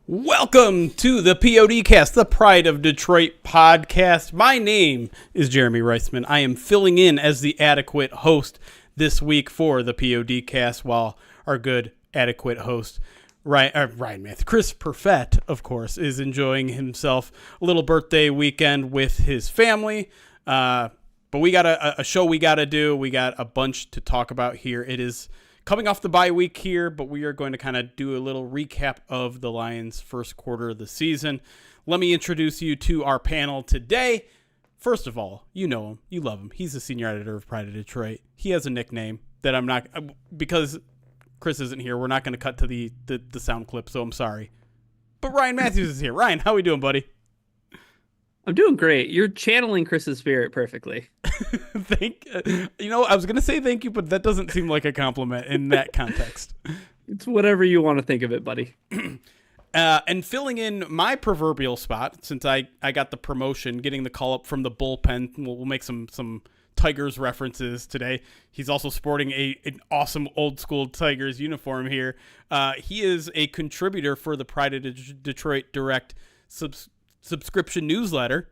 Welcome to the PODcast, the Pride of Detroit podcast. My name is Jeremy Reisman. I am filling in as the adequate host this week for the PODcast, while our good adequate host, Chris Perfett, of course, is enjoying himself a little birthday weekend with his family. But we got a show we got to do. We got a bunch to talk about here. It is coming off the bye week here, but we are going to kind of do a little recap of the Lions' first quarter of the season. Let me introduce you to our panel today. First of all, you know him. You love him. He's the senior editor of Pride of Detroit. He has a nickname that I'm not, because Chris isn't here, we're not going to cut to the sound clip, so I'm sorry. But Ryan Matthews is here. Ryan, how we doing, buddy? I'm doing great. You're channeling Chris's spirit perfectly. I was going to say thank you, but that doesn't seem like a compliment in that context. It's whatever you want to think of it, buddy. And filling in my proverbial spot, since I got the promotion, getting the call up from the bullpen, we'll make some Tigers references today. He's also sporting an awesome old school Tigers uniform here. He is a contributor for the Pride of Detroit Direct subscription newsletter,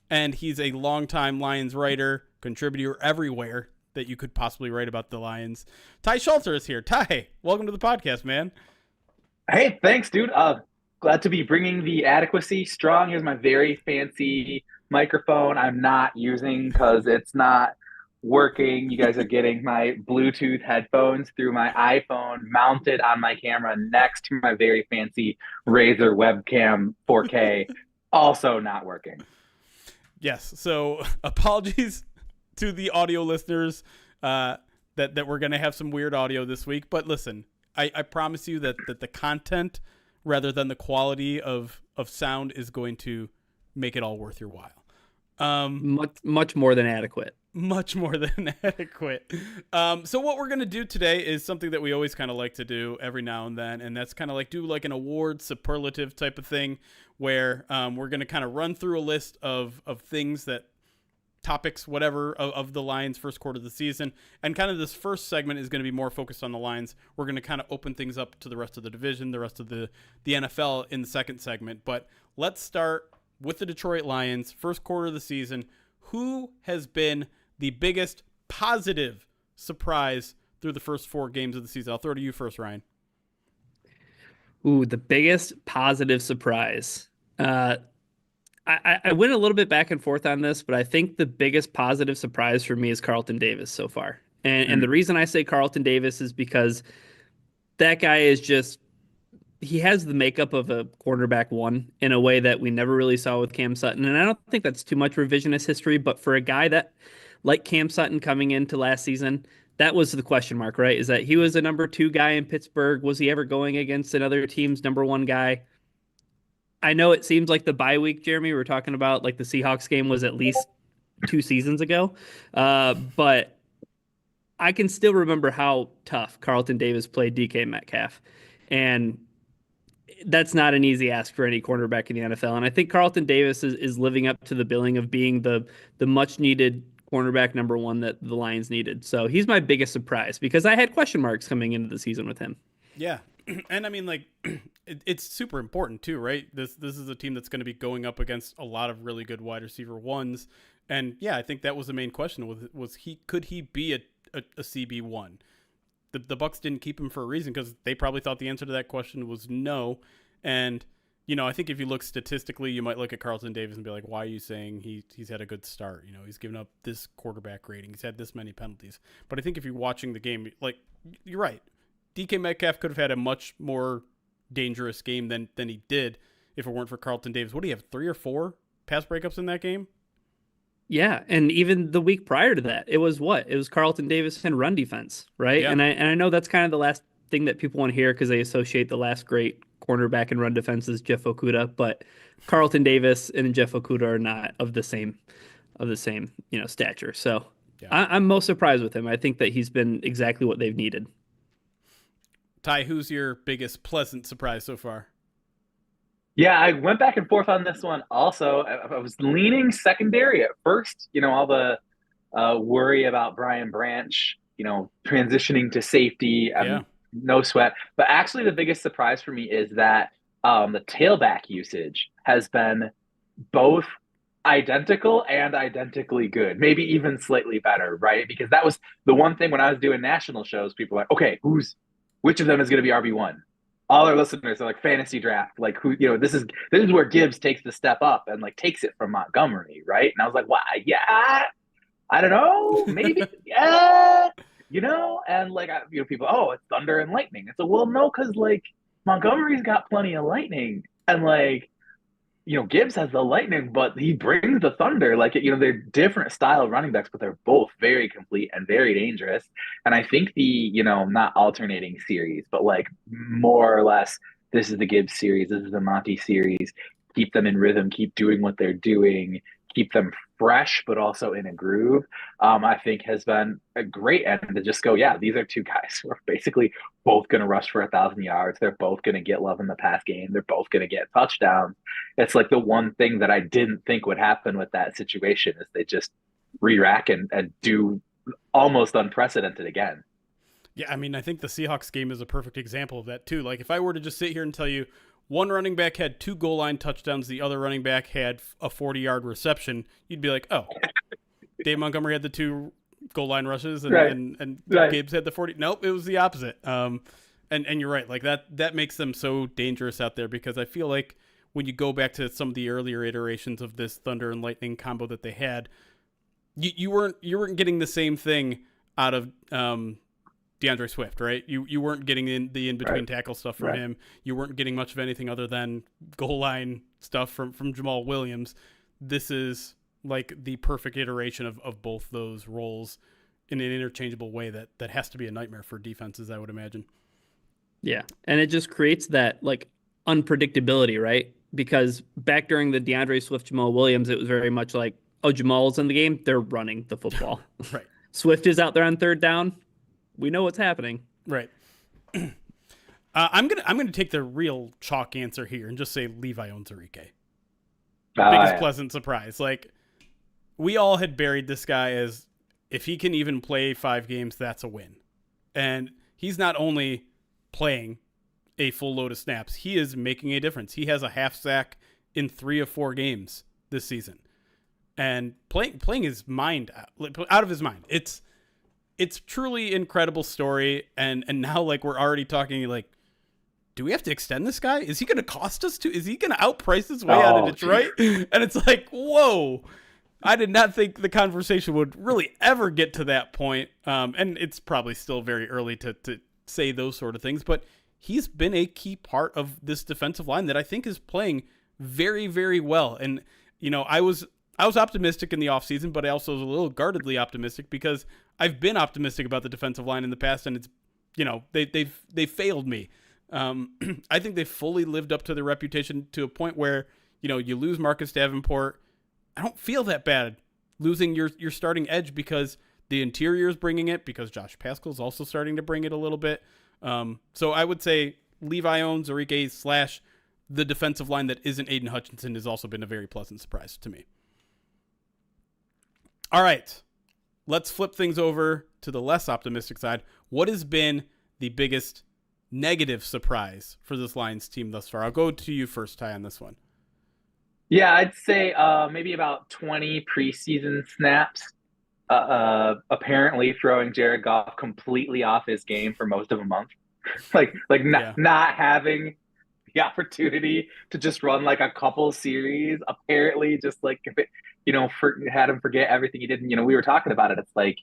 and he's a longtime Lions writer, contributor everywhere that you could possibly write about the Lions. Ty Schulter is here. Ty, welcome to the podcast, man. Hey, thanks, dude. Glad to be bringing the adequacy strong. Here's my very fancy microphone I'm not using because it's not working. You guys are getting my Bluetooth headphones through my iPhone mounted on my camera next to my very fancy Razer webcam 4K. Also not working. Yes, so apologies to the audio listeners that we're going to have some weird audio this week. But listen, I promise you that the content rather than the quality of sound is going to make it all worth your while. Much more than adequate. Much more than adequate. So what we're going to do today is something that we always kind of like to do every now and then, and that's kind of like do like an award superlative type of thing where we're going to kind of run through a list of things that topics, whatever, of the Lions' first quarter of the season. And kind of this first segment is going to be more focused on the Lions. We're going to kind of open things up to the rest of the division, the rest of the NFL in the second segment. But let's start with the Detroit Lions, first quarter of the season. Who has been the biggest positive surprise through the first 4 games of the season? I'll throw to you first, Ryan. Ooh, the biggest positive surprise. I went a little bit back and forth on this, but I think the biggest positive surprise for me is Carlton Davis so far. And the reason I say Carlton Davis is because that guy is just, he has the makeup of a quarterback one in a way that we never really saw with Cam Sutton. And I don't think that's too much revisionist history, but for a guy that, like Cam Sutton coming into last season, that was the question mark, right? Is that he was a number 2 guy in Pittsburgh. Was he ever going against another team's number 1 guy? I know it seems like the bye week, Jeremy, we were talking about, like the Seahawks game was at least 2 seasons ago. But I can still remember how tough Carlton Davis played DK Metcalf. And that's not an easy ask for any cornerback in the NFL. And I think Carlton Davis is living up to the billing of being the much needed cornerback number 1 that the Lions needed. So he's my biggest surprise because I had question marks coming into the season with him. Yeah. And I mean, like, it's super important too, right? This is a team that's going to be going up against a lot of really good wide receiver ones. And yeah, I think that was the main question could he be a CB1? The Bucs didn't keep him for a reason because they probably thought the answer to that question was no. And, I think if you look statistically, you might look at Carlton Davis and be like, why are you saying he's had a good start? He's given up this quarterback rating. He's had this many penalties. But I think if you're watching the game, like, you're right. DK Metcalf could have had a much more dangerous game than he did if it weren't for Carlton Davis. What do you have, 3 or 4 pass breakups in that game? Yeah, and even the week prior to that, it was what? It was Carlton Davis and run defense, right? Yeah. And I know that's kind of the last thing that people want to hear because they associate the last great cornerback and run defense as Jeff Okudah, but Carlton Davis and Jeff Okudah are not of the same stature. So yeah. I'm most surprised with him. I think that he's been exactly what they've needed. Ty, who's your biggest pleasant surprise so far? Yeah, I went back and forth on this one also. I was leaning secondary at first, all the worry about Brian Branch, transitioning to safety, no sweat. But actually the biggest surprise for me is that the tailback usage has been both identical and identically good, maybe even slightly better, right? Because that was the one thing when I was doing national shows, people were like, okay, which of them is going to be RB1? All our listeners are like fantasy draft, like who, this is where Gibbs takes the step up and like takes it from Montgomery, right? And I was like, well, yeah, I don't know, maybe, yeah, and like, people, oh, it's thunder and lightning. It's like, well, no, because like Montgomery's got plenty of lightning, and like, Gibbs has the lightning, but he brings the thunder. Like, they're different style running backs, but they're both very complete and very dangerous. And I think the, not alternating series, but like more or less, this is the Gibbs series, this is the Monty series. Keep them in rhythm, keep doing what they're doing, keep them fresh, but also in a groove. I think has been a great end to just go, yeah, these are two guys who are basically both going to rush for 1,000 yards. They're both going to get love in the pass game. They're both going to get touchdowns. It's like the one thing that I didn't think would happen with that situation is they just re-rack and do almost unprecedented again. Yeah, I mean, I think the Seahawks game is a perfect example of that too. Like if I were to just sit here and tell you one running back had 2 goal line touchdowns, the other running back had a 40-yard reception, you'd be like, oh, Dave Montgomery had the 2 goal line rushes and, right. and right. Gibbs had the 40. Nope, it was the opposite. And you're right. Like that makes them so dangerous out there, because I feel like when you go back to some of the earlier iterations of this Thunder and Lightning combo that they had, you weren't getting the same thing out of DeAndre Swift, right? You weren't getting the in-between right. tackle stuff from right. him. You weren't getting much of anything other than goal line stuff from Jamal Williams. This is like the perfect iteration of both those roles in an interchangeable way that has to be a nightmare for defenses, I would imagine. Yeah, and it just creates that like unpredictability, right? Because back during the DeAndre Swift, Jamal Williams, it was very much like, oh, Jamal's in the game, they're running the football. Right. Swift is out there on third down. We know what's happening. Right. I'm gonna take the real chalk answer here and just say Levi Onwuzurike. Biggest pleasant surprise. Like, we all had buried this guy as, if he can even play 5 games, that's a win. And he's not only playing a full load of snaps, he is making a difference. He has a half sack in 3 of 4 games this season, and playing his mind out of his mind. It's truly incredible story. And now, like, we're already talking, like, do we have to extend this guy? Is he going to cost us is he going to outprice his way out of Detroit? And it's like, whoa, I did not think the conversation would really ever get to that point. And it's probably still very early to say those sort of things, but he's been a key part of this defensive line that I think is playing very, very well. And, I was optimistic in the offseason, but I also was a little guardedly optimistic because I've been optimistic about the defensive line in the past, and it's, they've failed me. I think they fully lived up to their reputation to a point where, you lose Marcus Davenport. I don't feel that bad losing your starting edge, because the interior is bringing it, because Josh Pascal's also starting to bring it a little bit. So I would say Levi Onwuzurike / the defensive line that isn't Aiden Hutchinson has also been a very pleasant surprise to me. All right, let's flip things over to the less optimistic side. What has been the biggest negative surprise for this Lions team thus far? I'll go to you first, Ty, on this one. Yeah, I'd say maybe about 20 preseason snaps. Apparently throwing Jared Goff completely off his game for most of a month. Not having the opportunity to just run like a couple series. Apparently just like, if it, had him forget everything he did. And, we were talking about it. It's like,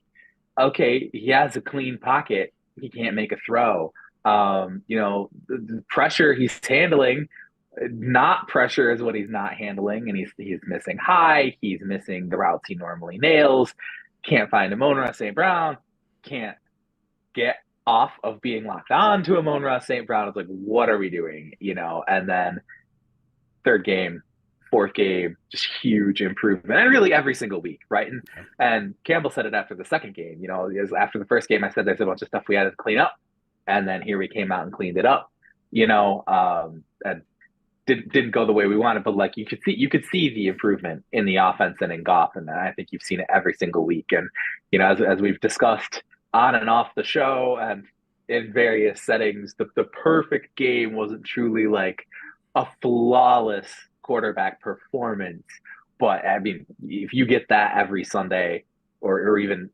okay, he has a clean pocket. He can't make a throw. The pressure he's handling, not pressure is what he's not handling. And he's missing high. He's missing the routes he normally nails. Can't find Amon-Ra St. Brown. Can't get off of being locked on to Amon-Ra St. Brown. It's like, what are we doing? And then third game, fourth game, just huge improvement. And really every single week, right? And Campbell said it after the second game. After the first game, I said there's a bunch of stuff we had to clean up. And then here we came out and cleaned it up, and didn't go the way we wanted, but like you could see the improvement in the offense and in Goff, and I think you've seen it every single week. And as we've discussed on and off the show and in various settings, the perfect game wasn't truly like a flawless quarterback performance. But I mean, if you get that every Sunday, or even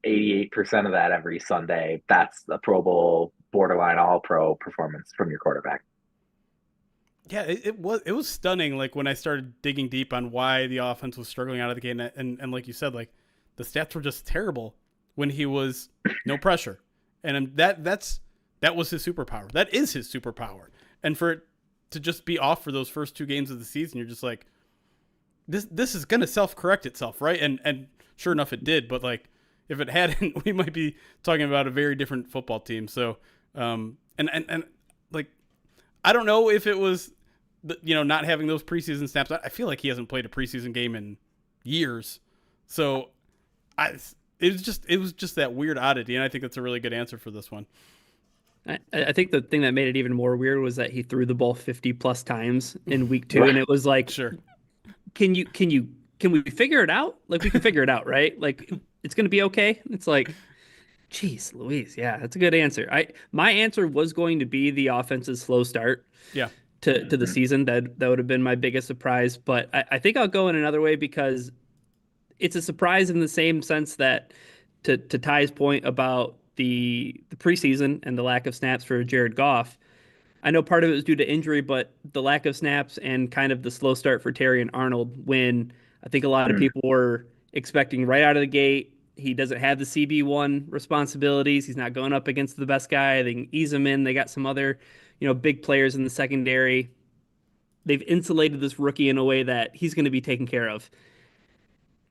88% of that every Sunday, that's a Pro Bowl, borderline All Pro performance from your quarterback. Yeah, it was stunning. Like when I started digging deep on why the offense was struggling out of the game, and like you said, like the stats were just terrible when he was no pressure, and that was his superpower. That is his superpower, and for it to just be off for those first 2 games of the season, you're just like, this is gonna self-correct itself, right? And sure enough, it did. But like, if it hadn't, we might be talking about a very different football team. So, and like, I don't know if it was, not having those preseason snaps. I feel like he hasn't played a preseason game in years. So, it was just that weird oddity, and I think that's a really good answer for this one. I think the thing that made it even more weird was that he threw the ball 50 plus times in week 2, and it was like, sure, can we figure it out? Like, we can figure it out, right? Like, it's gonna be okay. It's like, geez, Louise, yeah, that's a good answer. My answer was going to be the offense's slow start. Yeah. To the season. That would have been my biggest surprise. But I think I'll go in another way, because it's a surprise in the same sense that, to Ty's point about the preseason and the lack of snaps for Jared Goff, I know part of it was due to injury, but the lack of snaps and kind of the slow start for Terry and Arnold, when I think a lot of people were expecting right out of the gate, he doesn't have the CB1 responsibilities. He's not going up against the best guy. They can ease him in. They got some other, big players in the secondary. They've insulated this rookie in a way that he's going to be taken care of.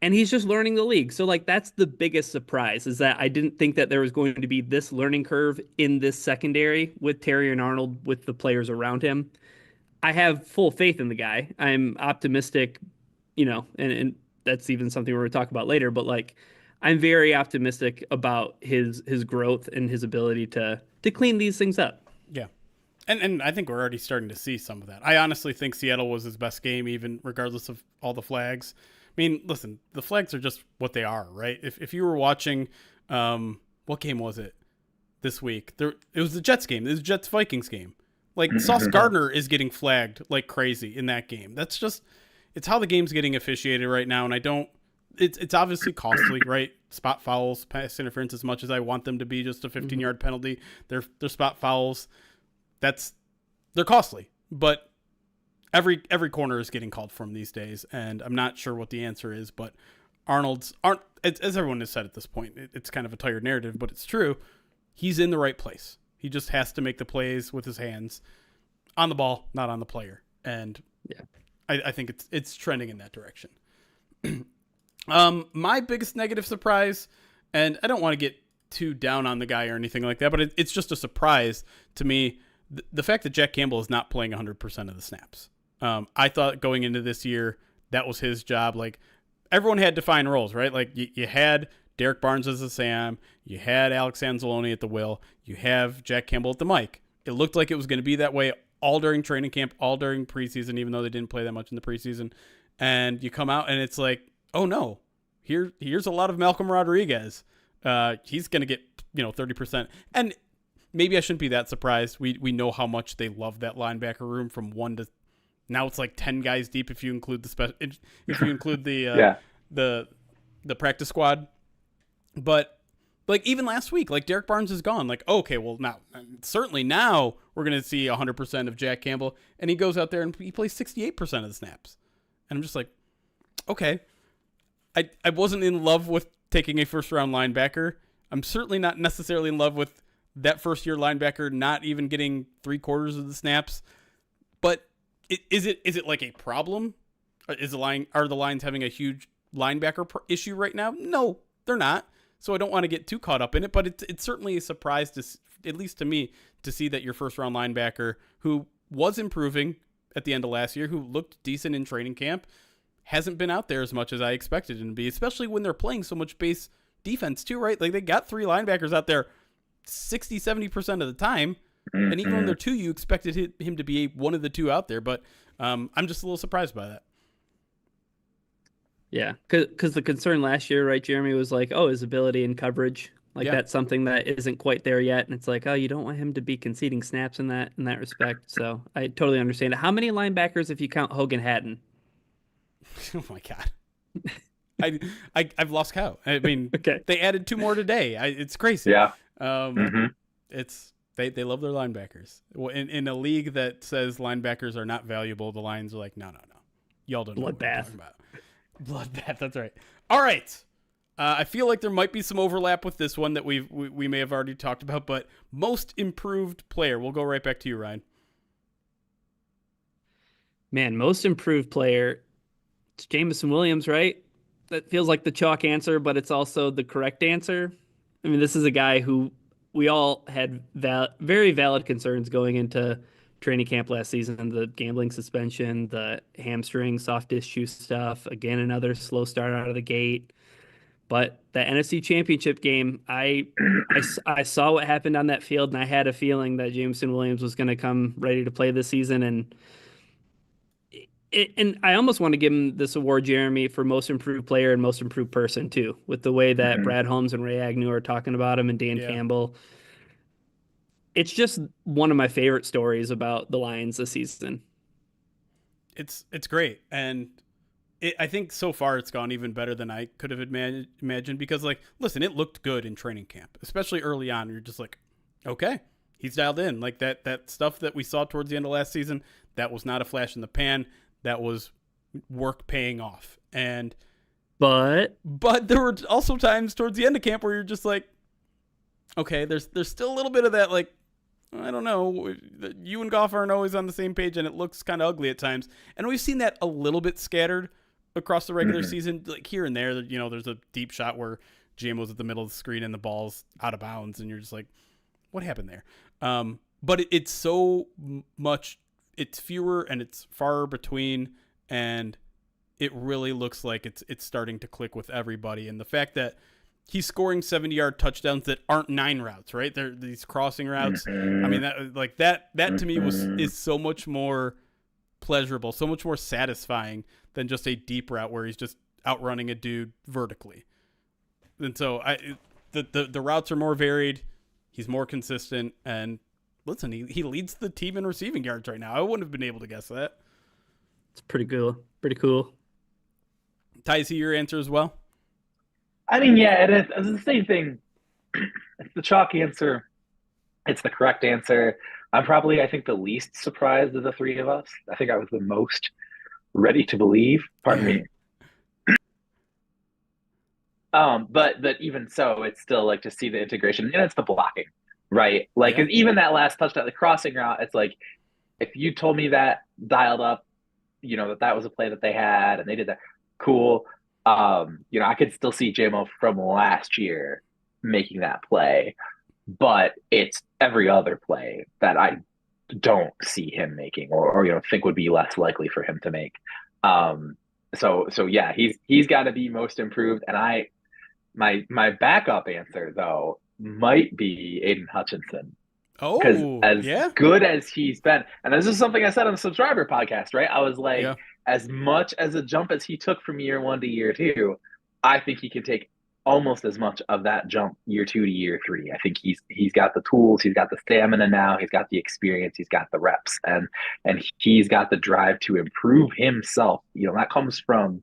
And he's just learning the league. So, like, that's the biggest surprise, is that I didn't think that there was going to be this learning curve in this secondary with Terry and Arnold, with the players around him. I have full faith in the guy. I'm optimistic, and that's even something we're going to talk about later. But, like, I'm very optimistic about his growth and his ability to clean these things up. Yeah. And I think we're already starting to see some of that. I honestly think Seattle was his best game, even regardless of all the flags. I mean, listen, the flags are just what they are, right? If you were watching, what game was it this week? It was the Jets game. It was the Jets-Vikings game. Like, Sauce Gardner is getting flagged like crazy in that game. That's just, it's how the game's getting officiated right now, and it's obviously costly, right? Spot fouls, pass interference, as much as I want them to be just a 15-yard penalty, they're spot fouls. They're costly, but every corner is getting called from these days, and I'm not sure what the answer is, but Arnold's aren't, as everyone has said at this point, it's kind of a tired narrative, but it's true. He's in the right place. He just has to make the plays with his hands on the ball, not on the player. And yeah, I think it's trending in that direction. My biggest negative surprise, and I don't want to get too down on the guy or anything like that, but it's just a surprise to me, the fact that Jack Campbell is not playing 100% of the snaps. I thought going into this year, that was his job. Like, everyone had defined roles, right? Like, you had Derrick Barnes as a Sam, you had Alex Anzalone at the will, you have Jack Campbell at the mic. It looked like it was going to be that way all during training camp, all during preseason, even though they didn't play that much in the preseason. And you come out and it's like, oh no, here's a lot of Malcolm Rodriguez. He's going to get 30%. And maybe I shouldn't be that surprised. We know how much they love that linebacker room, from 1 to now it's like 10 guys deep if you include the the practice squad. But like, even last week, like, Derrick Barnes is gone. Like, okay, well, now certainly now we're going to see 100% of Jack Campbell, and he goes out there and he plays 68% of the snaps. And I'm just like, okay. I wasn't in love with taking a first-round linebacker. I'm certainly not necessarily in love with that first-year linebacker not even getting 3/4 of the snaps. But is it like a problem? Are the Lions having a huge linebacker issue right now? No, they're not. So I don't want to get too caught up in it. But it's certainly a surprise, at least to me, to see that your first-round linebacker, who was improving at the end of last year, who looked decent in training camp, hasn't been out there as much as I expected him to be, especially when they're playing so much base defense too, right? Like, they got 3 linebackers out there 60-70% of the time, and even when they're 2, you expected him to be one of the 2 out there, but I'm just a little surprised by that. Yeah, because the concern last year, right, Jeremy, was like, oh, his ability in coverage Like that's something that isn't quite there yet. And it's like, oh, you don't want him to be conceding snaps in that respect. So I totally understand it. How many linebackers if you count Hogan Hatton? Oh my God. I've lost count. I mean, Okay. They added 2 more today. It's crazy. Yeah. It's they love their linebackers. In a league that says linebackers are not valuable, the Lions are like, no. Y'all don't know what we're talking about. Bloodbath. That's right. All right. I feel like there might be some overlap with this one that we may have already talked about, but most improved player. We'll go right back to you, Ryan. Man, most improved player. It's Jameson Williams, right? That feels like the chalk answer, but it's also the correct answer. I mean, this is a guy who we all had very valid concerns going into training camp last season. The gambling suspension, the hamstring, soft tissue stuff. Again, another slow start out of the gate. But the NFC Championship game, I saw what happened on that field, and I had a feeling that Jameson Williams was going to come ready to play this season. And I almost want to give him this award, Jeremy, for most improved player and most improved person too, with the way that Brad Holmes and Ray Agnew are talking about him and Dan Campbell. It's just one of my favorite stories about the Lions this season. It's great, and I think so far it's gone even better than I could have imagined because, like, listen, it looked good in training camp, especially early on. You're just like, okay, he's dialed in. Like that stuff that we saw towards the end of last season, that was not a flash in the pan. That was work paying off. But there were also times towards the end of camp where you're just like, okay, there's still a little bit of that, like, I don't know, you and Goff aren't always on the same page, and it looks kind of ugly at times. And we've seen that a little bit scattered across the regular season, like here and there. You know, there's a deep shot where GMO's at the middle of the screen and the ball's out of bounds, and you're just like, what happened there? But it's so much, it's fewer and it's far between, and it really looks like it's starting to click with everybody. And the fact that he's scoring 70-yard touchdowns that aren't 9 routes, right? They're these crossing routes. I mean, that to me is so much more pleasurable, so much more satisfying than just a deep route where he's just outrunning a dude vertically. And so the routes are more varied. He's more consistent, and listen, he leads the team in receiving yards right now. I wouldn't have been able to guess that. It's pretty cool. Pretty cool. Ty, is he your answer as well? I mean, yeah, it is. It's the same thing. It's the chalk answer. It's the correct answer. I'm probably, I think, the least surprised of the three of us. I think I was the most ready to believe. Pardon me. But even so, it's still like to see the integration, and it's the blocking, right? Like, and even that last touchdown, the crossing route, it's like, if you told me that dialed up, you know, that was a play that they had and they did that, cool. You know, I could still see JMO from last year making that play, but it's every other play that I don't see him making or you know, think would be less likely for him to make. So yeah, he's got to be most improved. And my backup answer though might be Aiden Hutchinson. Because good as he's been, and this is something I said on the subscriber podcast, right? I was like, as much as a jump as he took from year 1 to year 2, I think he can take almost as much of that jump year 2 to year 3. I think he's got the tools, he's got the stamina now, he's got the experience, he's got the reps, and he's got the drive to improve himself. You know, that comes from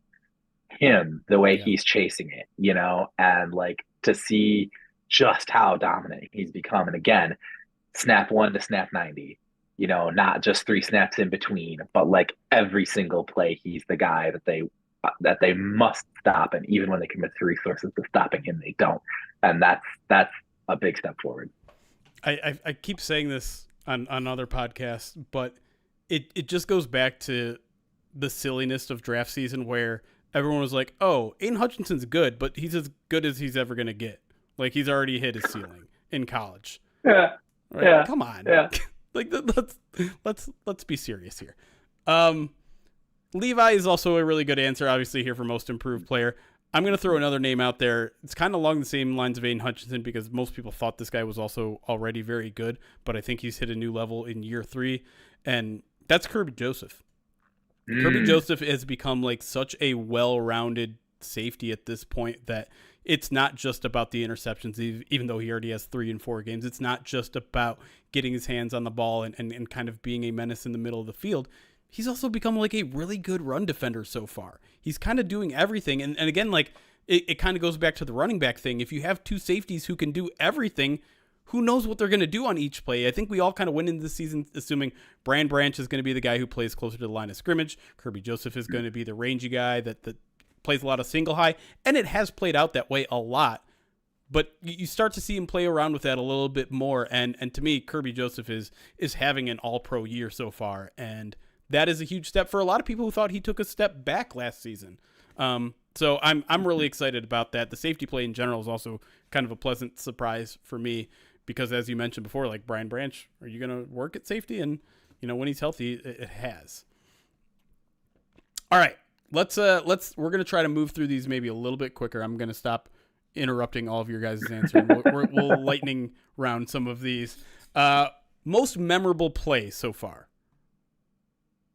him, the way he's chasing it, you know, and like to see just how dominant he's become. And again, snap 1 to snap 90, you know, not just 3 snaps in between, but like every single play, he's the guy that they must stop. And even when they commit the resources to stopping him, they don't. And that's a big step forward. I keep saying this on other podcasts, but it just goes back to the silliness of draft season where everyone was like, oh, Aiden Hutchinson's good, but he's as good as he's ever going to get. Like, he's already hit his ceiling in college. Yeah. Right? Yeah. Come on. Yeah. Like, let's be serious here. Levi is also a really good answer, obviously, here for most improved player. I'm going to throw another name out there. It's kind of along the same lines of Aiden Hutchinson because most people thought this guy was also already very good, but I think he's hit a new level in year 3, and that's Kirby Joseph. Kirby Joseph has become like such a well-rounded safety at this point that it's not just about the interceptions, even though he already has 3 in 4 games. It's not just about getting his hands on the ball and kind of being a menace in the middle of the field. He's also become like a really good run defender so far. He's kind of doing everything. And again, like it kind of goes back to the running back thing. If you have 2 safeties who can do everything, who knows what they're going to do on each play? I think we all kind of went into the season assuming Brian Branch is going to be the guy who plays closer to the line of scrimmage. Kirby Joseph is going to be the rangy guy that plays a lot of single high, and it has played out that way a lot. But you start to see him play around with that a little bit more, and to me, Kirby Joseph is having an all-pro year so far, and that is a huge step for a lot of people who thought he took a step back last season. So I'm really excited about that. The safety play in general is also kind of a pleasant surprise for me, because as you mentioned before, like Brian Branch, are you going to work at safety? And when he's healthy, it has. All right, we're going to try to move through these maybe a little bit quicker. I'm going to stop interrupting all of your guys' answer. We'll lightning round some of these. Most memorable play so far.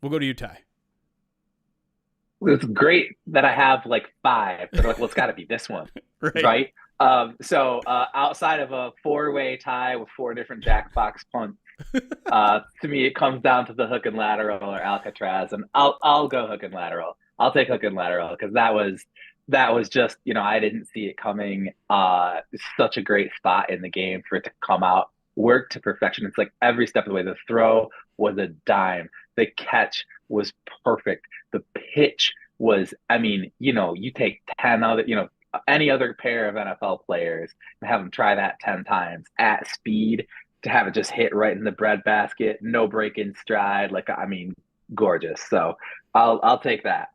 We'll go to you, Ty. It's great that I have like 5, but well, it's got to be this one, right? So outside of a 4-way tie with 4 different jackbox punts, to me it comes down to the hook and lateral or Alcatraz, and I'll go hook and lateral. I'll take hook and lateral because that was just I didn't see it coming. Such a great spot in the game for it to come out, work to perfection. It's like every step of the way. The throw was a dime. The catch was perfect. The pitch was, you take 10 other, any other pair of NFL players and have them try that 10 times at speed to have it just hit right in the breadbasket, no break in stride. Gorgeous. So I'll take that.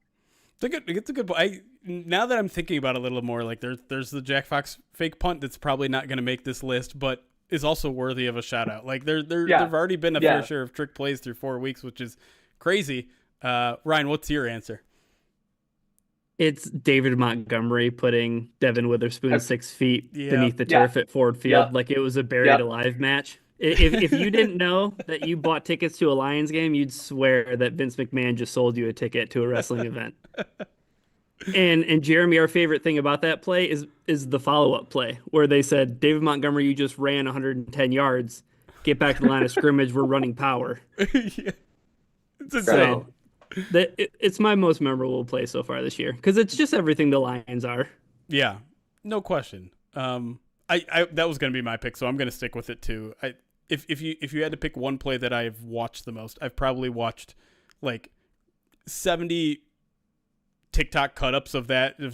It's a good point. Now that I'm thinking about it a little more, like there's the Jack Fox fake punt that's probably not going to make this list, but is also worthy of a shout out. Like there've already been a fair share of trick plays through 4 weeks, which is crazy. Ryan, what's your answer? It's David Montgomery putting Devin Witherspoon 6 feet beneath the turf at Ford Field like it was a buried alive match. If you didn't know that you bought tickets to a Lions game, you'd swear that Vince McMahon just sold you a ticket to a wrestling event. And Jeremy, our favorite thing about that play is the follow-up play where they said, David Montgomery, you just ran 110 yards. Get back to the line of scrimmage. We're running power. It's insane. So it's my most memorable play so far this year because it's just everything the Lions are. Yeah, no question. I that was going to be my pick, so I'm going to stick with it too. If you had to pick one play that I've watched the most, I've probably watched like 70 TikTok cut-ups of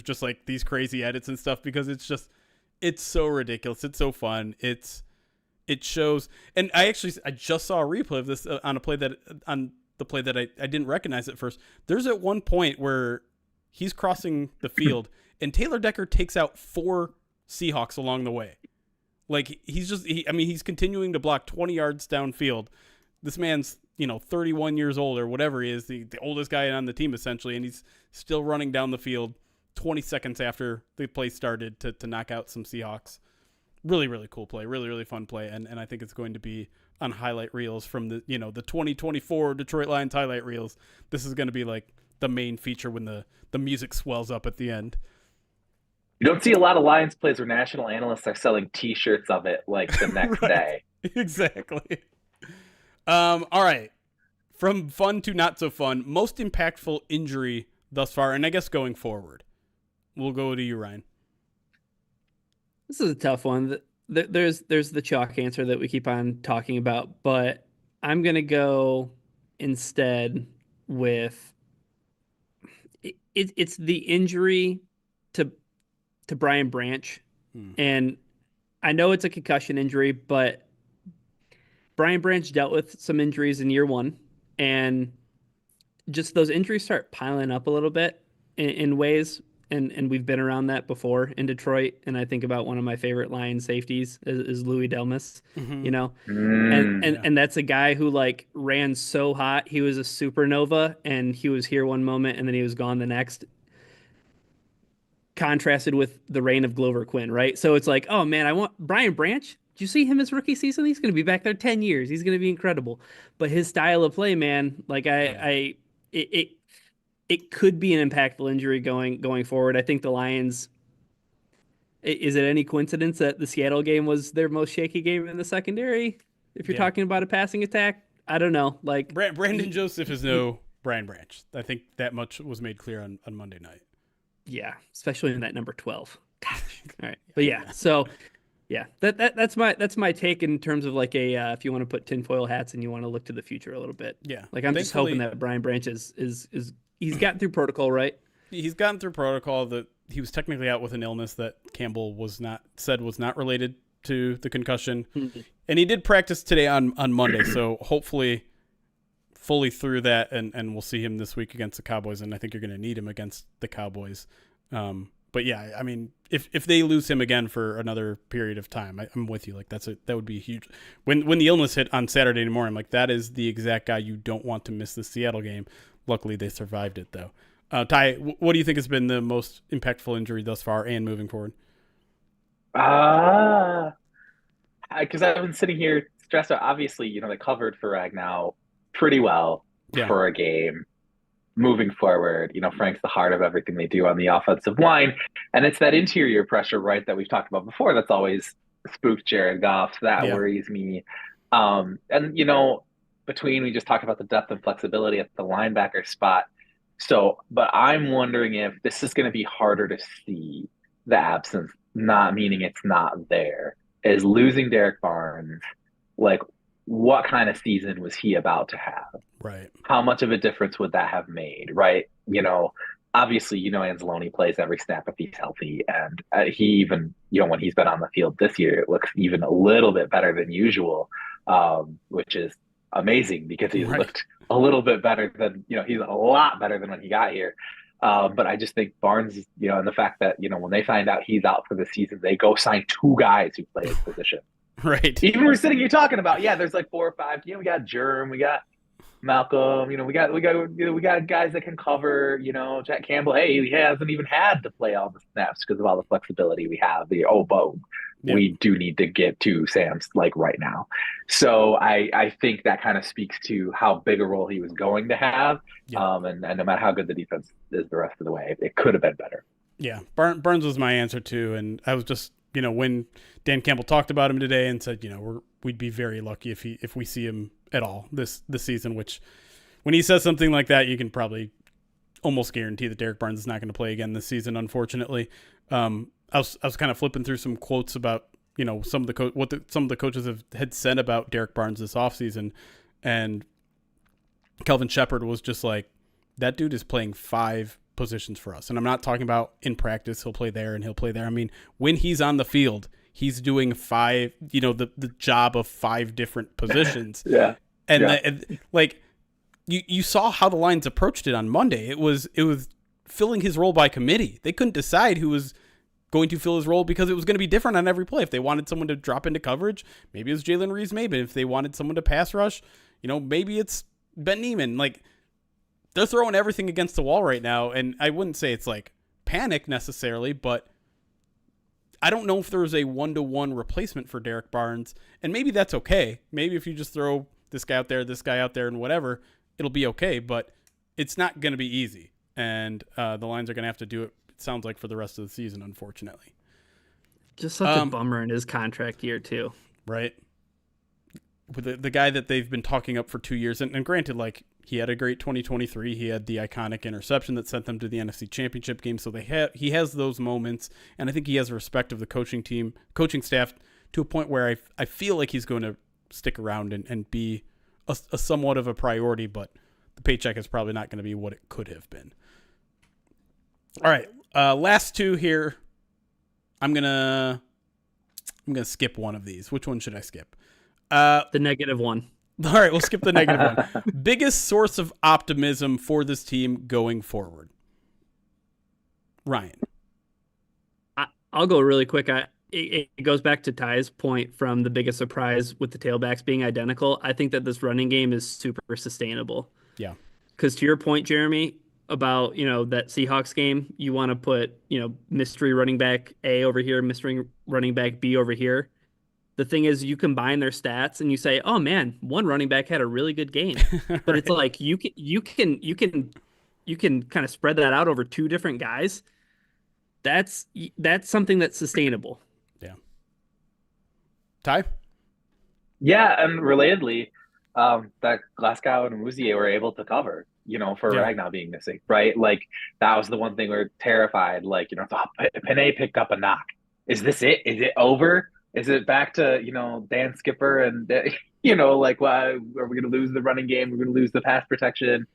just like these crazy edits and stuff, because it's so ridiculous. It's so fun. It shows, and I just saw a replay of this on the play that I didn't recognize at first. There's at one point where he's crossing the field and Taylor Decker takes out 4 Seahawks along the way. Like he's continuing to block 20 yards downfield. This man's 31 years old or whatever he is, the oldest guy on the team essentially, and he's still running down the field 20 seconds after the play started to knock out some Seahawks. Really, really cool play. Really, really fun play, and I think it's going to be on highlight reels from the 2024 Detroit Lions highlight reels. This is going to be like the main feature when the music swells up at the end. You don't see a lot of Lions plays where national analysts are selling T-shirts of it like the next day. Exactly. All right. From fun to not so fun, most impactful injury thus far, and I guess going forward. We'll go to you, Ryan. This is a tough one. There's the chalk answer that we keep on talking about, but I'm going to go instead with it's the injury to Brian Branch. And I know it's a concussion injury, but Brian Branch dealt with some injuries in year 1, and just those injuries start piling up a little bit in ways. And we've been around that before in Detroit. And I think about one of my favorite Lions safeties is Louis Delmas, and that's a guy who like ran so hot. He was a supernova, and he was here one moment and then he was gone the next. Contrasted with the reign of Glover Quinn, right? So it's like, oh man, I want Brian Branch. Did you see him his rookie season? He's going to be back there 10 years. He's going to be incredible. But his style of play, man, like it could be an impactful injury going forward. I think the Lions Is it any coincidence that the Seattle game was their most shaky game in the secondary? If you're talking about a passing attack, I don't know. Like Brandon Joseph is no Brian Branch. I think that much was made clear on Monday night. Yeah, especially in that number 12. Gosh. All right, but yeah, so yeah, that's my take in terms of like a if you want to put tinfoil hats and you want to look to the future a little bit. Yeah, like I'm just hoping that Brian Branch is he's gotten through protocol, right? He's gotten through protocol. That he was technically out with an illness that Campbell was not related to the concussion, and he did practice today on Monday. So hopefully, fully through that, and we'll see him this week against the Cowboys. And I think you're going to need him against the Cowboys. But yeah, I mean, if they lose him again for another period of time, I'm with you. Like that would be huge. When the illness hit on Saturday morning, I'm like, that is the exact guy you don't want to miss the Seattle game. Luckily, they survived it though. Ty, what do you think has been the most impactful injury thus far and moving forward? Because I've been sitting here stressed out. Obviously, they covered for Ragnow pretty well for a game. Moving forward, Frank's the heart of everything they do on the offensive line. And it's that interior pressure, right, that we've talked about before that's always spooked Jared Goff. So that worries me. And, between we just talked about the depth and flexibility at the linebacker spot. So, but I'm wondering if this is going to be harder to see the absence, not meaning it's not there, is losing Derrick Barnes. Like, what kind of season was he about to have? Right. How much of a difference would that have made? Right. Obviously, Anzalone plays every snap if he's healthy. And he even, when he's been on the field this year, it looks even a little bit better than usual, which is amazing because he's looked a little bit better than, he's a lot better than when he got here. But I just think Barnes, and the fact that, when they find out he's out for the season, they go sign 2 guys who play his position. Right. Even we're sitting here talking about, there's like 4 or 5, we got Germ, we got Malcolm, we got guys that can cover, Jack Campbell. Hey, he hasn't even had to play all the snaps because of all the flexibility we have. We do need to get to Sam's like right now. So I think that kind of speaks to how big a role he was going to have. And no matter how good the defense is the rest of the way, it could have been better. Yeah. Burns was my answer too. And I was just, when Dan Campbell talked about him today and said, we'd be very lucky if we see him at all this season, which when he says something like that, you can probably almost guarantee that Derrick Barnes is not going to play again this season, unfortunately. I was kind of flipping through some quotes about, some of the coaches had said about Derrick Barnes this offseason, and Kelvin Shepard was just like, that dude is playing 5 positions for us. And I'm not talking about in practice, he'll play there and he'll play there. I mean, when he's on the field, he's doing 5, the job of 5 different positions. And you saw how the Lions approached it on Monday. It was filling his role by committee. They couldn't decide who was going to fill his role because it was going to be different on every play. If they wanted someone to drop into coverage, maybe it was Jalen Reeves. Maybe if they wanted someone to pass rush, maybe it's Ben Neiman. Like, they're throwing everything against the wall right now, and I wouldn't say it's like panic necessarily, but I don't know if there's a 1-to-1 replacement for Derrick Barnes, and maybe that's okay. Maybe if you just throw this guy out there, and whatever, it'll be okay, but it's not going to be easy, and the Lions are going to have to do it, it sounds like, for the rest of the season, unfortunately. Just such a bummer in his contract year, too. Right. With the guy that they've been talking up for 2 years, and granted, like, he had a great 2023. He had the iconic interception that sent them to the NFC Championship game. So he has those moments, and I think he has respect of the coaching staff to a point where I feel like he's going to stick around and be a somewhat of a priority, but the paycheck is probably not going to be what it could have been. All right, last 2 here. I'm gonna skip one of these. Which one should I skip? The negative one. All right, we'll skip the negative one. Biggest source of optimism for this team going forward? Ryan. I'll go really quick. It goes back to Ty's point from the biggest surprise with the tailbacks being identical. I think that this running game is super sustainable. Yeah. Because to your point, Jeremy, about, that Seahawks game, you want to put, mystery running back A over here, mystery running back B over here. The thing is, you combine their stats and you say, "Oh man, one running back had a really good game." But It's like you can kind of spread that out over 2 different guys, That's something that's sustainable. Yeah. Ty? Yeah, and relatedly, that Glasgow and Muzier were able to cover, for Yeah. Ragnar being missing, right? Like that was the one thing we were terrified. Like, Panay picked up a knock. Is this it? Is it over? Is it back to, Dan Skipper and like, why are we going to lose the running game? We're going to lose the pass protection,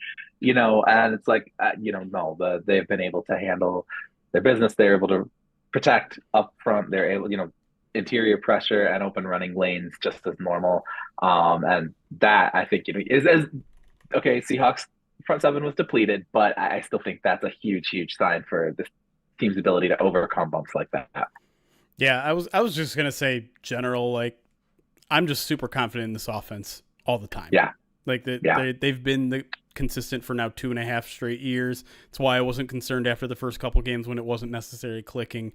and it's like, no, they've been able to handle their business. They're able to protect up front. They're able, interior pressure and open running lanes just as normal. And that I think is as okay. Seahawks front seven was depleted, but I still think that's a huge, huge sign for this team's ability to overcome bumps like that. Yeah, I was just gonna say general, like I'm just super confident in this offense all the time. Yeah, like they've been consistent for now 2.5 straight years. That's why I wasn't concerned after the first couple games when it wasn't necessarily clicking.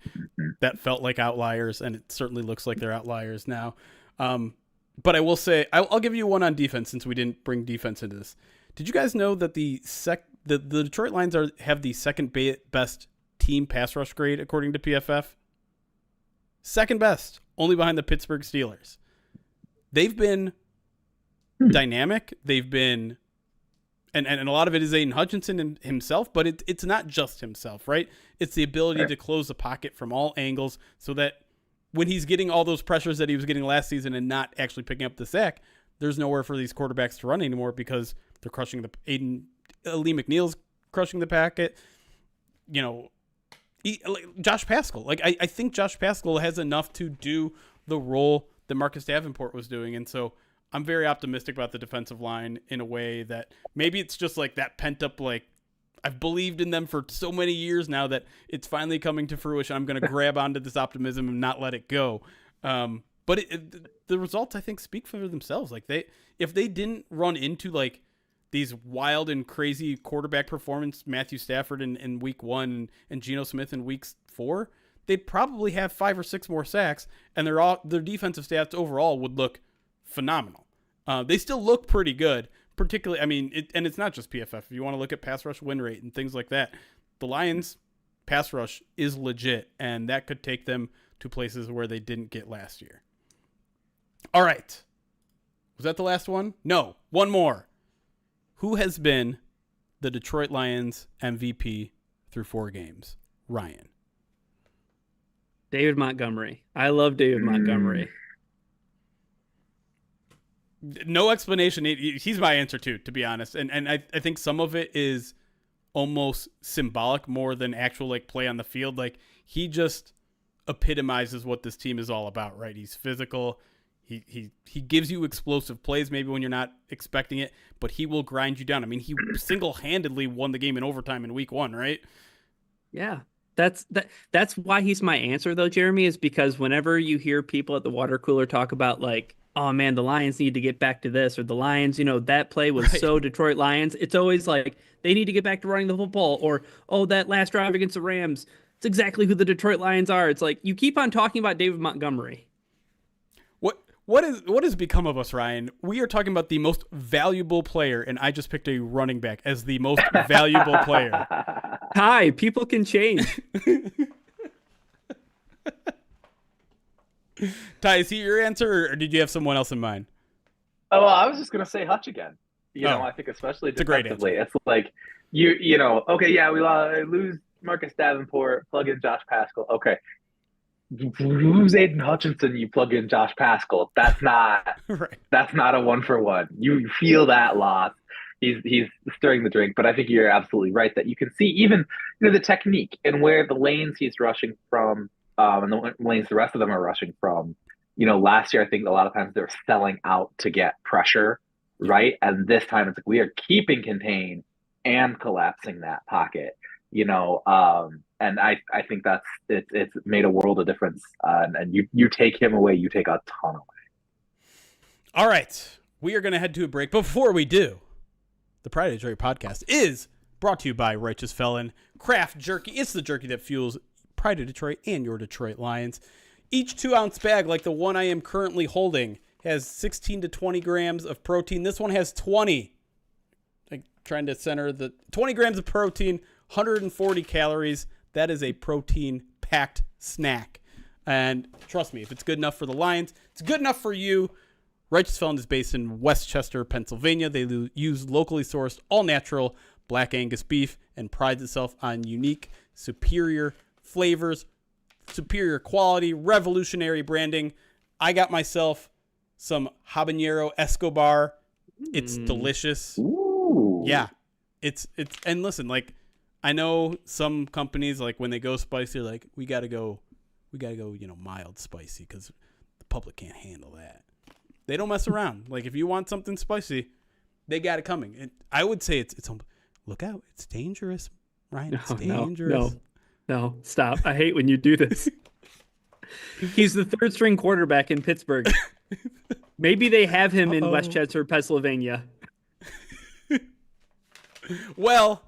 That felt like outliers, and it certainly looks like they're outliers now. But I will say, I'll give you one on defense since we didn't bring defense into this. Did you guys know that the Detroit Lions have the second best team pass rush grade according to PFF? Second best, only behind the Pittsburgh Steelers. They've been dynamic. They've been, and a lot of it is Aiden Hutchinson himself, but it's not just himself, right? It's the ability to close the pocket from all angles so that when he's getting all those pressures that he was getting last season and not actually picking up the sack, there's nowhere for these quarterbacks to run anymore because they're crushing Lee McNeil's crushing the packet. Josh Paschal. Like I think Josh Paschal has enough to do the role that Marcus Davenport was doing, and so I'm very optimistic about the defensive line in a way that maybe it's just like that pent up, like I've believed in them for so many years now that it's finally coming to fruition. I'm going to grab onto this optimism and not let it go. But the results I think speak for themselves. Like if they didn't run into like these wild and crazy quarterback performance, Matthew Stafford in week 1 and Geno Smith in week 4, they'd probably have 5 or 6 more sacks, and their defensive stats overall would look phenomenal. They still look pretty good, particularly. I mean, it's not just PFF. If you want to look at pass rush win rate and things like that, the Lions' pass rush is legit, and that could take them to places where they didn't get last year. All right. Was that the last one? No, one more. Who has been the Detroit Lions MVP through 4 games? Ryan. David Montgomery. I love David Montgomery. No explanation. He's my answer too, to be honest. And I think some of it is almost symbolic more than actual like play on the field. Like he just epitomizes what this team is all about, right? He's physical. He gives you explosive plays maybe when you're not expecting it, but he will grind you down. I mean, he single-handedly won the game in overtime in week 1, right? Yeah. That's why he's my answer though, Jeremy, is because whenever you hear people at the water cooler talk about like, oh man, the Lions need to get back to this, or the Lions, that play was so Detroit Lions. It's always like they need to get back to running the football, or, oh, that last drive against the Rams. It's exactly who the Detroit Lions are. It's like you keep on talking about David Montgomery. What has become of us, Ryan? We are talking about the most valuable player, and I just picked a running back as the most valuable player. Hi, people can change. Ty, is he your answer, or did you have someone else in mind? Oh, well, I was just gonna say Hutch again. I think especially defensively, it's like okay, yeah, we lose Marcus Davenport, plug in Josh Paschal. Okay. You lose Aiden Hutchinson, you plug in Josh Paschal. That's not right. That's not a 1-for-1. You feel that loss. He's stirring the drink, but I think you're absolutely right that you can see even the technique and where the lanes he's rushing from, and the lanes the rest of them are rushing from. Last year I think a lot of times they were selling out to get pressure, right? And this time it's like we are keeping contained and collapsing that pocket. And I think it's made a world of difference. And you take him away, you take a ton away. All right, we are going to head to a break. Before we do, the Pride of Detroit podcast is brought to you by Righteous Felon Craft Jerky. It's the jerky that fuels Pride of Detroit and your Detroit Lions. Each 2-ounce bag, like the one I am currently holding, has 16 to 20 grams of protein. This one has 20. Like trying to center the 20 grams of protein, 140 calories. That is a protein-packed snack. And trust me, if it's good enough for the Lions, it's good enough for you. Righteous Felon is based in Westchester, Pennsylvania. They use locally sourced, all-natural Black Angus beef and prides itself on unique, superior flavors, superior quality, revolutionary branding. I got myself some habanero Escobar. It's delicious. Ooh. Yeah. It's and listen, like, I know some companies, like, when they go spicy, they're like, we gotta go, mild spicy because the public can't handle that. They don't mess around. Like, if you want something spicy, they got it coming. And I would say it's look out, it's dangerous, Ryan. It's dangerous. No, stop. I hate when you do this. He's the third string quarterback in Pittsburgh. Maybe they have him in Westchester, Pennsylvania. Well,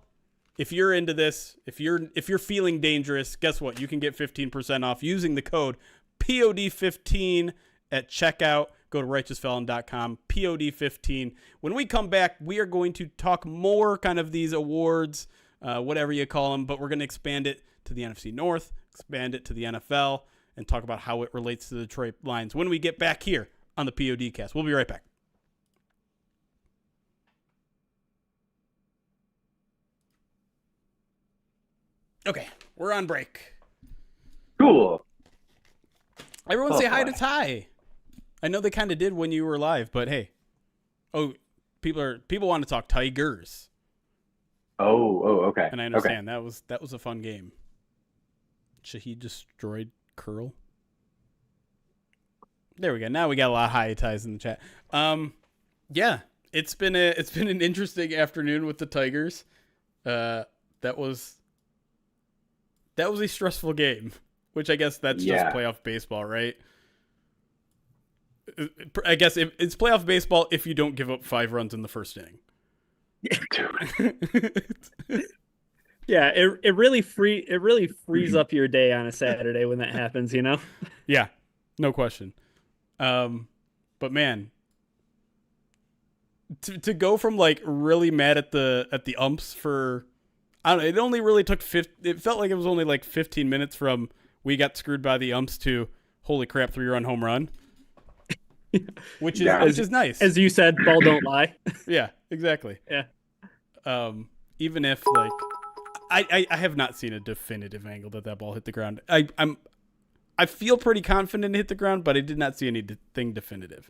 if you're into this, if you're feeling dangerous, guess what? You can get 15% off using the code POD15 at checkout. Go to righteousfelon.com, POD15. When we come back, we are going to talk more kind of these awards, whatever you call them, but we're going to expand it to the NFC North, expand it to the NFL, and talk about how it relates to the Detroit Lions when we get back here on the PODcast. We'll be right back. Okay, we're on break. Cool. Everyone say hi to Ty. I know they kind of did when you were live, but hey. Oh, people want to talk Tigers. Oh, okay. And I understand that was a fun game. Shaheed destroyed Curl. There we go. Now we got a lot of hi ties in the chat. Yeah, it's been an interesting afternoon with the Tigers. That was a stressful game, which I guess that's just playoff baseball, right? I guess it's playoff baseball if you don't give up 5 runs in the first inning. Yeah, it really frees up your day on a Saturday when that happens, you know? Yeah, no question. But man, to go from like really mad at the umps for, I don't know, it only really took it felt like it was only like 15 minutes from we got screwed by the umps to holy crap 3-run home run. Which is nice. As you said, ball don't lie. Yeah, exactly. Yeah. Even if like I have not seen a definitive angle that ball hit the ground. I feel pretty confident it hit the ground, but I did not see anything definitive.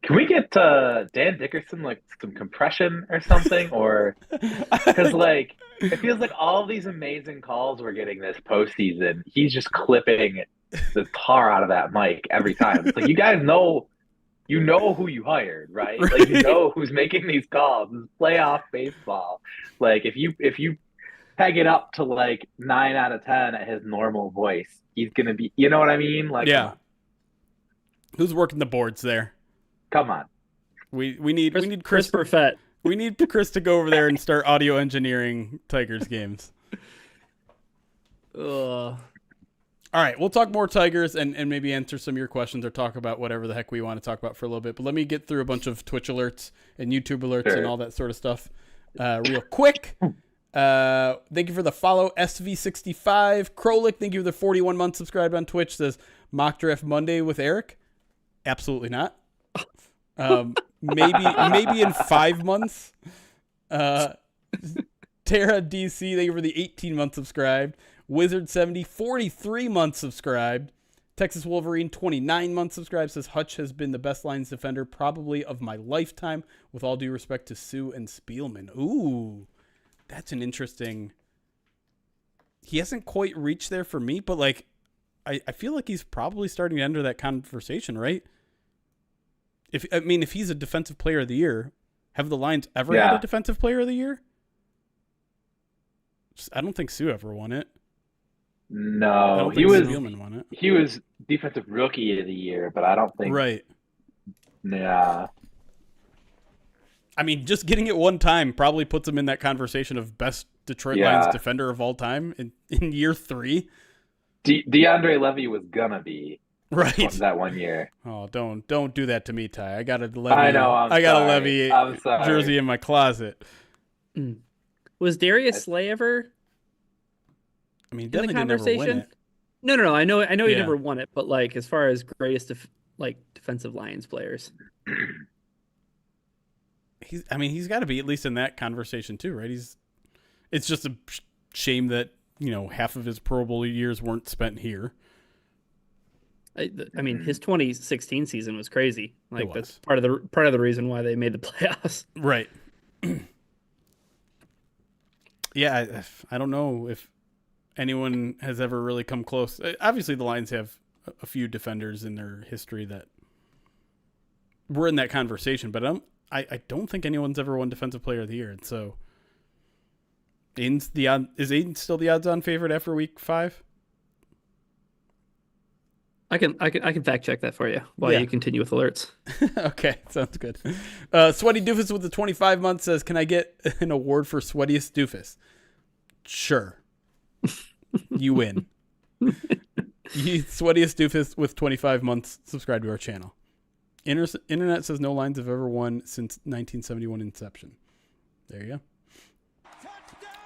Can we get Dan Dickerson like some compression or something, or because like it feels like all these amazing calls we're getting this postseason, he's just clipping the tar out of that mic every time. It's like you guys know, who you hired, right? Like you know who's making these calls. This is playoff baseball. Like if you peg it up to like 9 out of 10 at his normal voice, he's gonna be. You know what I mean? Like yeah. Who's working the boards there? Come on. We need Chris Perfett. We need Chris to go over there and start audio engineering Tigers games. All right, we'll talk more Tigers and maybe answer some of your questions or talk about whatever the heck we want to talk about for a little bit. But let me get through a bunch of Twitch alerts and YouTube alerts and all that sort of stuff real quick. Thank you for the follow, SV65. Krolik, thank you for the 41 months subscribed on Twitch. Says, Mock Draft Monday with Eric? Absolutely not. Maybe in 5 months. Terra DC, thank you for the 18 months subscribed. Wizard 70, 43 months subscribed. Texas Wolverine, 29 months subscribed. Says Hutch has been the best Lions defender probably of my lifetime, with all due respect to Sue and Spielman. Ooh, that's an interesting. He hasn't quite reached there for me, but like, I feel like he's probably starting to enter that conversation, right? If he's a defensive player of the year, have the Lions ever had a defensive player of the year? I don't think Sue ever won it. No, he was defensive rookie of the year, but I don't think. Right. Yeah. I mean, just getting it one time probably puts him in that conversation of best Detroit Lions defender of all time in year 3. DeAndre Levy was gonna be right that one year. Oh, don't do that to me, Ty. I got a Levy. I know. I got a Levy jersey in my closet. Was Darius Slay ever I mean, in the definitely didn't ever win conversation? it. No. I know he Yeah. never won it, but like as far as greatest defensive Lions players. He's got to be at least in that conversation too, right? It's just a shame that, half of his Pro Bowl years weren't spent here. I mean, his 2016 season was crazy. Like was. that's part of the reason why they made the playoffs. Right. Yeah, I don't know if anyone has ever really come close. Obviously, the Lions have a few defenders in their history that were in that conversation, but I don't think anyone's ever won Defensive Player of the Year. And so, is Aiden still the odds-on favorite after Week 5? I can fact check that for you while you continue with alerts. Okay, sounds good. Sweaty Doofus with the 25 months says, "Can I get an award for Sweatiest Doofus?" Sure. You win. Sweatiest Doofus with 25 months. Subscribe to our channel. Internet says no Lions have ever won since 1971 inception. There you go.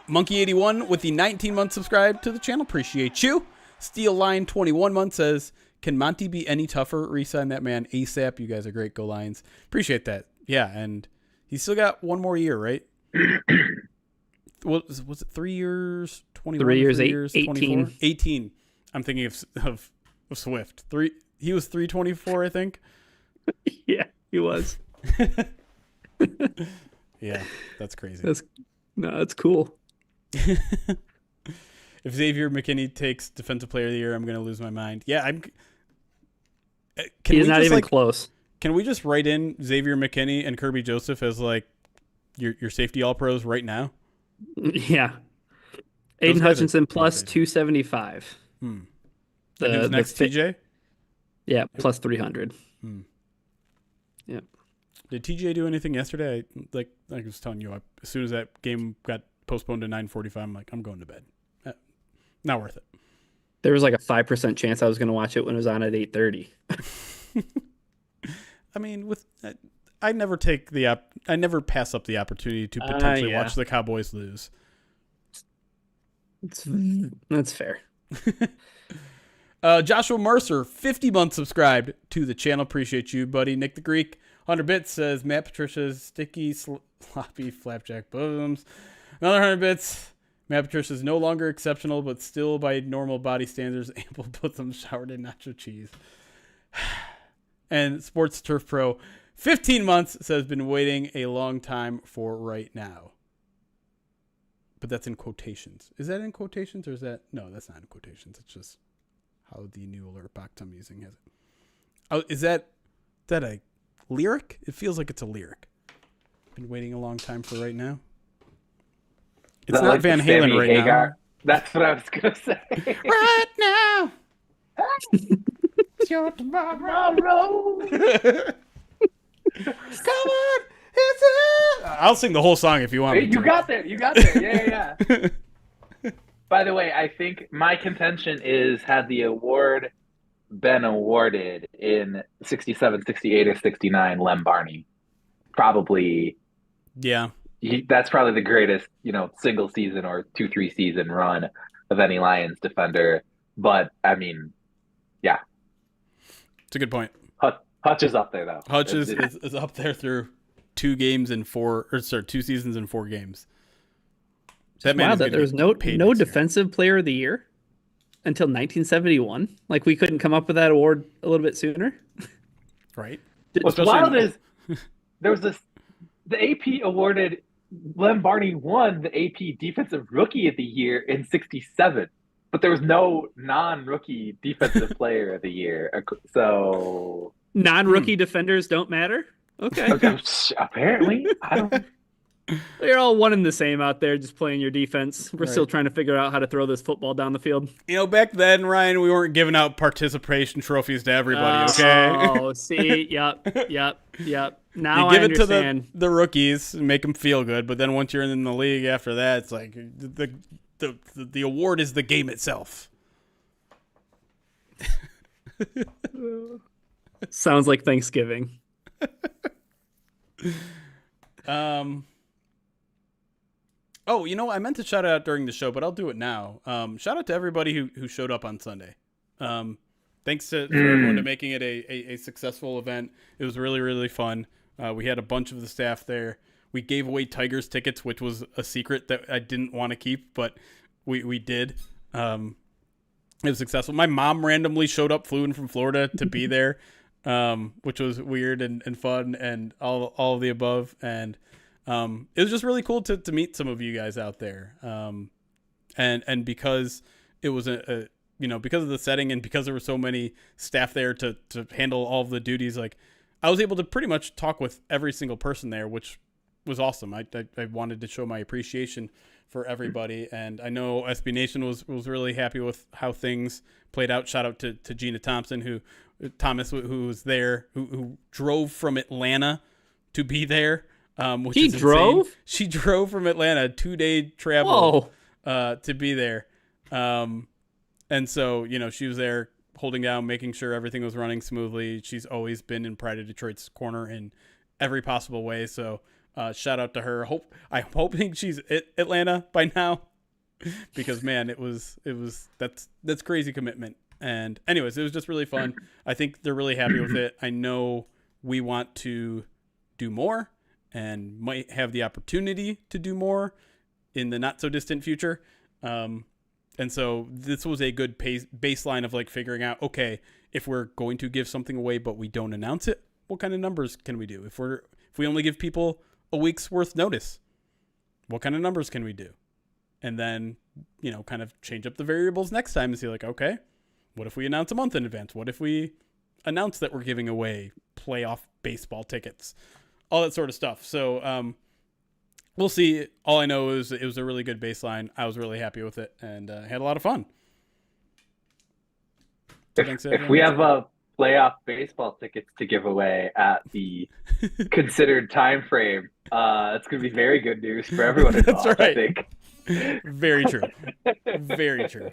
Monkey81 with the 19 months subscribed to the channel. Appreciate you. Steel Line 21 months says, "Can Monty be any tougher? Resign that man ASAP. You guys are great. Go Lions." Appreciate that. Yeah, and he's still got one more year, right? Was it 3 years? 21? 3 years, 24? 18. I'm thinking of Swift. He was 324, I think. Yeah, he was. Yeah, that's crazy. That's cool. If Xavier McKinney takes Defensive Player of the Year, I'm going to lose my mind. Yeah, He's not even close. Can we just write in Xavier McKinney and Kirby Joseph as like your safety all pros right now? Yeah. Aiden Hutchinson plus 275. And who's next, TJ? Yeah, plus 300. Yeah. Did TJ do anything yesterday? Like I was telling you, as soon as that game got postponed to 9:45, I'm like, I'm going to bed. Not worth it. There was like a 5% chance I was going to watch it when it was on at 8:30. I mean, I never pass up the opportunity to potentially watch the Cowboys lose. That's fair. Joshua Mercer, 50 months subscribed to the channel. Appreciate you, buddy. Nick the Greek, 100 bits says Matt Patricia's sticky, sloppy flapjack bosoms. Another 100 bits. Matt Patricia is no longer exceptional, but still by normal body standards, ample bosom showered in nacho cheese. And Sports Turf Pro, 15 months says been waiting a long time for right now. But that's in quotations. Is that in quotations or is that? No, that's not in quotations. It's just how the new alert box I'm using has it. Oh, is that a lyric? It feels like it's a lyric. Been waiting a long time for right now. It's not like Van Halen right now. That's what I was going to say. Right now. It's your tomorrow. Come on. I'll sing the whole song if you want me to. You got there. Yeah. By the way, I think my contention is, had the award been awarded in 67, 68, or 69, Lem Barney. Probably. Yeah. That's probably the greatest, single season or 2-3 season run of any Lions defender. But, I mean, yeah. It's a good point. Hutch is up there, though. Hutch is up there through 2 seasons and 4 games. That man that there was no defensive player of the year until 1971. Like, we couldn't come up with that award a little bit sooner. Right. What's wild is there was the AP awarded Lem Barney won the AP Defensive Rookie of the Year in 67, but there was no non-rookie Defensive Player of the Year. So non-rookie defenders don't matter? Okay. Apparently. I don't. They're all one and the same out there, just playing your defense. We're still trying to figure out how to throw this football down the field. Back then, Ryan, we weren't giving out participation trophies to everybody, okay? Oh, see? Yep. Now you give I it understand. to the rookies and make them feel good, but then once you're in the league after that, it's like the award is the game itself. Sounds like Thanksgiving. Oh, I meant to shout out during the show, but I'll do it now. Shout out to everybody who showed up on Sunday. Thanks for everyone to making it a successful event. It was really, really fun. We had a bunch of the staff there. We gave away Tigers tickets, which was a secret that I didn't want to keep, but we did. It was successful. My mom randomly showed up, flew in from Florida to be there, which was weird and fun and all of the above. And it was just really cool to meet some of you guys out there. And because it was because of the setting and because there were so many staff there to handle all of the duties, like I was able to pretty much talk with every single person there, which was awesome. I wanted to show my appreciation for everybody. And I know SB Nation was really happy with how things played out. Shout out to Gina Thomas, who was there, who drove from Atlanta to be there. Which is drove? Insane. She drove from Atlanta, 2-day travel to be there. And so, she was there holding down, making sure everything was running smoothly. She's always been in Pride of Detroit's corner in every possible way. So shout out to her. I'm hoping she's at Atlanta by now because, man, that's crazy commitment. And anyways, it was just really fun. I think they're really happy with it. I know we want to do more and might have the opportunity to do more in the not so distant future. And so this was a good baseline of like figuring out, okay, if we're going to give something away, but we don't announce it, what kind of numbers can we do? If we only give people a week's worth notice, what kind of numbers can we do? And then, kind of change up the variables next time and see like, okay, what if we announce a month in advance? What if we announce that we're giving away playoff baseball tickets? All that sort of stuff. So, we'll see. All I know is it was a really good baseline. I was really happy with it and had a lot of fun. If we have playoff baseball tickets to give away at the considered time frame, it's going to be very good news for everyone involved. That's right. I think. Very true. Very true.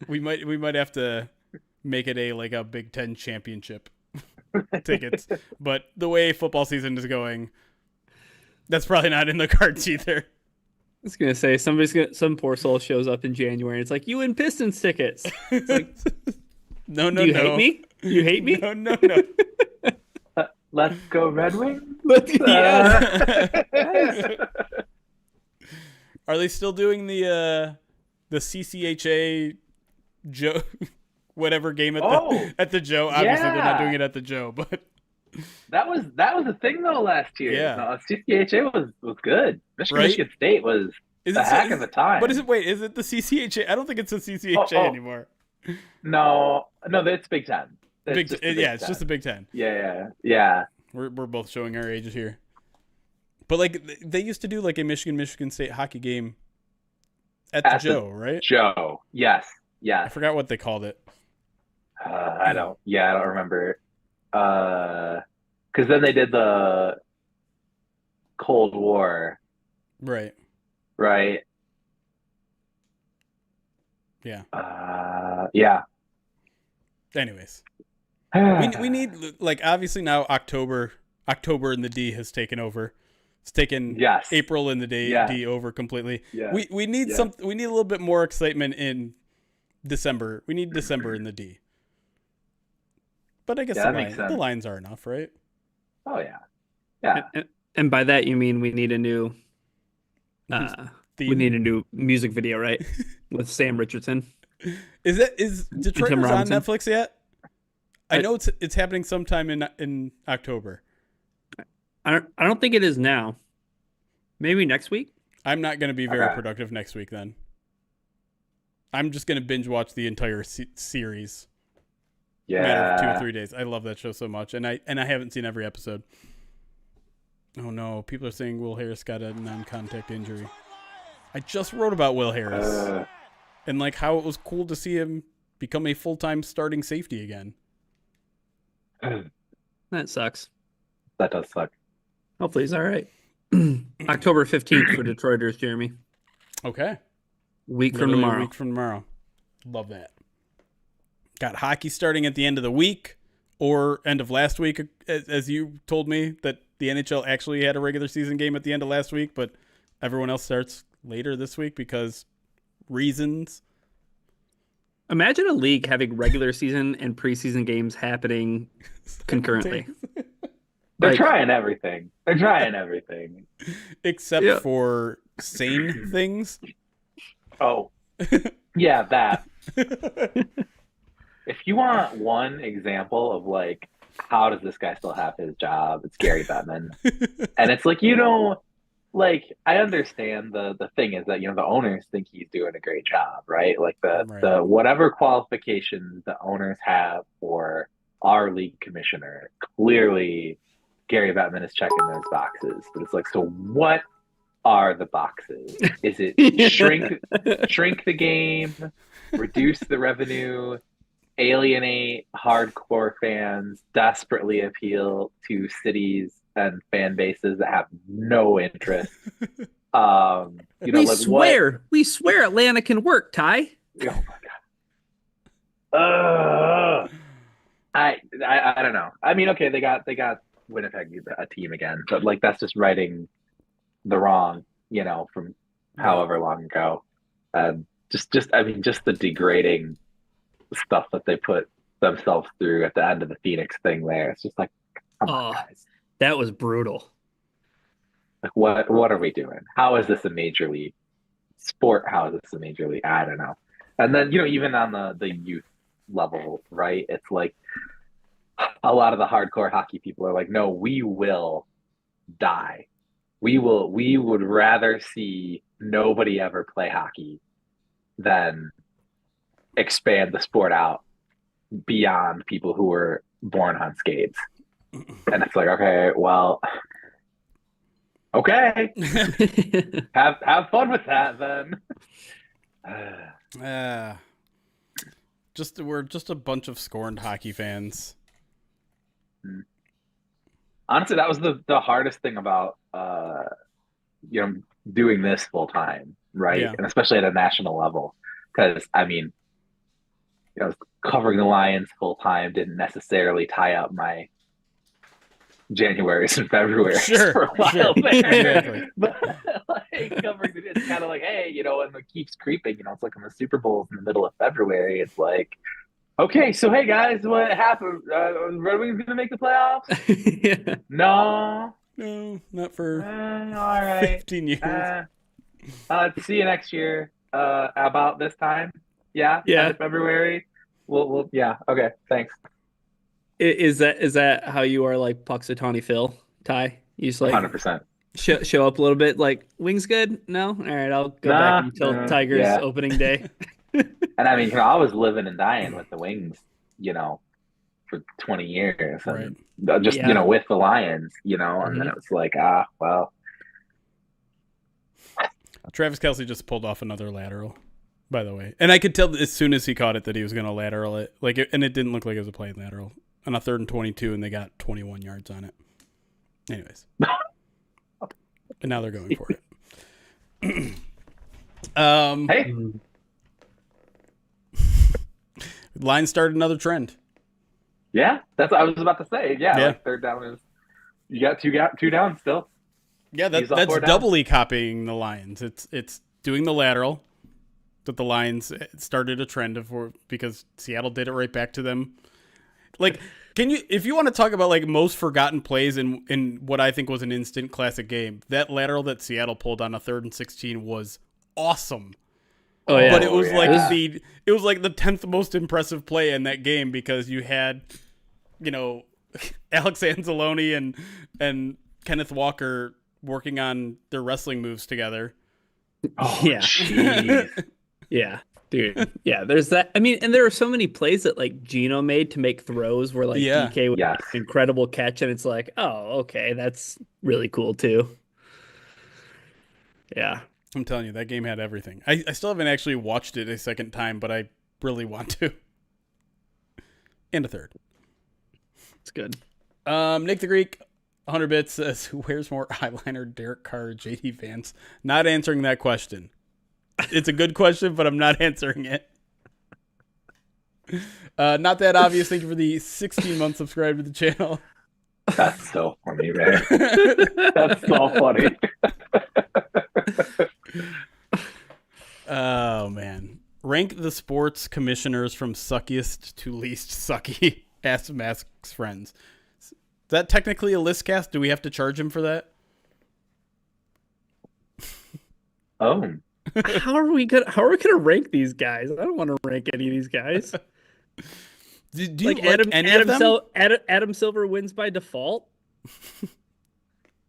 We might have to make it a Big Ten championship tickets, but the way football season is going, that's probably not in the cards either. I was gonna say some poor soul shows up in January. And it's like, you win Pistons tickets. It's like, no. Do you hate me? You hate me? No. Let's go Red Wings. Are they still doing the CCHA Joe whatever game at the Joe? Obviously, they're not doing it at the Joe, but. That was a thing though last year. Yeah, no, CCHA was good. Michigan State was a heck of a time. But is it the CCHA? I don't think it's the CCHA anymore. No, it's Big Ten. It's just the Big Ten. Yeah. We're both showing our ages here. But they used to do a Michigan State hockey game at the Joe, right? Joe, yes. I forgot what they called it. I don't remember. Because then they did the Cold War. Right. Yeah. Yeah. Anyways, we need obviously now October in the D has taken over. It's taken April in the D over completely. Yeah. We need we need a little bit more excitement in December. We need December in the D. But I guess the lines are enough, right? Oh, yeah. And by that, you mean we need a new music video, right? With Sam Richardson. Is Detroit on Netflix yet? I know it's happening sometime in October. I don't think it is now. Maybe next week? I'm not going to be very productive next week then. I'm just going to binge watch the entire series. Yeah. Matter of 2 or 3 days. I love that show so much, and I haven't seen every episode. Oh no, people are saying Will Harris got a non-contact injury. I just wrote about Will Harris and how it was cool to see him become a full-time starting safety again. That sucks. That does suck. Hopefully he's all right. October 15th for Detroiters, Jeremy. Okay. Week from tomorrow. Love that. Got hockey starting at the end of the week or end of last week, as you told me that the NHL actually had a regular season game at the end of last week, but everyone else starts later this week because reasons. Imagine a league having regular season and preseason games happening concurrently. They're trying everything. They're trying everything. Except for sane things. Oh, yeah, that. If you want one example of like, how does this guy still have his job? It's Gary Bettman. And it's like, like, I understand the thing is that, the owners think he's doing a great job, right? Like the whatever qualifications the owners have for our league commissioner, clearly Gary Bettman is checking those boxes. But it's like, so what are the boxes? Is it shrink the game, reduce the revenue, alienate hardcore fans, desperately appeal to cities and fan bases that have no interest? We swear Atlanta can work, Ty. Oh my god. I don't know. I mean, okay, they got Winnipeg a team again, but like that's just righting the wrong, from however long ago. Just the degrading stuff that they put themselves through at the end of the Phoenix thing there. It's just like, come on, guys. That was brutal. Like, what are we doing? How is this a major league sport? How is this a major league? I don't know. And then, even on the youth level, right? It's like a lot of the hardcore hockey people are like, no, we will die. We would rather see nobody ever play hockey than expand the sport out beyond people who were born on skates. And it's like, okay, well, okay, have fun with that then. We're just a bunch of scorned hockey fans. Honestly, that was the hardest thing about doing this full time, right? Yeah. And especially at a national level, because I mean, covering the Lions full time didn't necessarily tie up my January's and February's for a while there. Exactly. But like covering it's kind of like, hey, and it keeps creeping. It's like when the Super Bowl's in the middle of February. It's like, okay, so hey guys, what happened? Red Wings gonna make the playoffs? No, not for all right. 15 years. See you next year. About this time. Yeah. End of February. We'll yeah. Okay. Thanks. Is that how you are like Puxatawny Phil, Ty? You just like 100%. Show up a little bit like, wings good? No? All right, I'll go back until Tigers opening day. And I mean, I was living and dying with the Wings, for 20 years. And just, with the Lions, and then it was like, well. Travis Kelce just pulled off another lateral, by the way. And I could tell as soon as he caught it that he was going to lateral it. And it didn't look like it was a playing lateral. On a 3rd and 22, and they got 21 yards on it. Anyways. And now they're going for it. Hey. Lions started another trend. Yeah, that's what I was about to say. Yeah. Yeah. Like 3rd down is you got two down still. Yeah, that's doubly copying the Lions. It's doing the lateral that the Lions started a trend of, because Seattle did it right back to them. Like, if you want to talk about like most forgotten plays in what I think was an instant classic game, that lateral that Seattle pulled on a 3rd and 16 was awesome. Oh yeah, but it was like the 10th most impressive play in that game because you had, Alex Anzalone and Kenneth Walker working on their wrestling moves together. Oh yeah. Yeah, dude. Yeah, there's that. I mean, and there are so many plays that like Gino made to make throws where like DK was an incredible catch, and it's like, oh, okay, that's really cool too. Yeah. I'm telling you, that game had everything. I still haven't actually watched it a second time, but I really want to. And a third. It's good. Nick the Greek, 100 bits, says, who wears more eyeliner, Derrick Carr or JD Vance? Not answering that question. It's a good question, but I'm not answering it. Not that obvious. Thank you for the 16-month subscribe to the channel. That's so funny, man. That's so funny. Oh, man. Rank the sports commissioners from suckiest to least sucky. Ask Mask's friends. Is that technically a list cast? Do we have to charge him for that? Oh. How are we gonna rank these guys? I don't want to rank any of these guys. Do you Like like any of them? Adam Silver wins by default.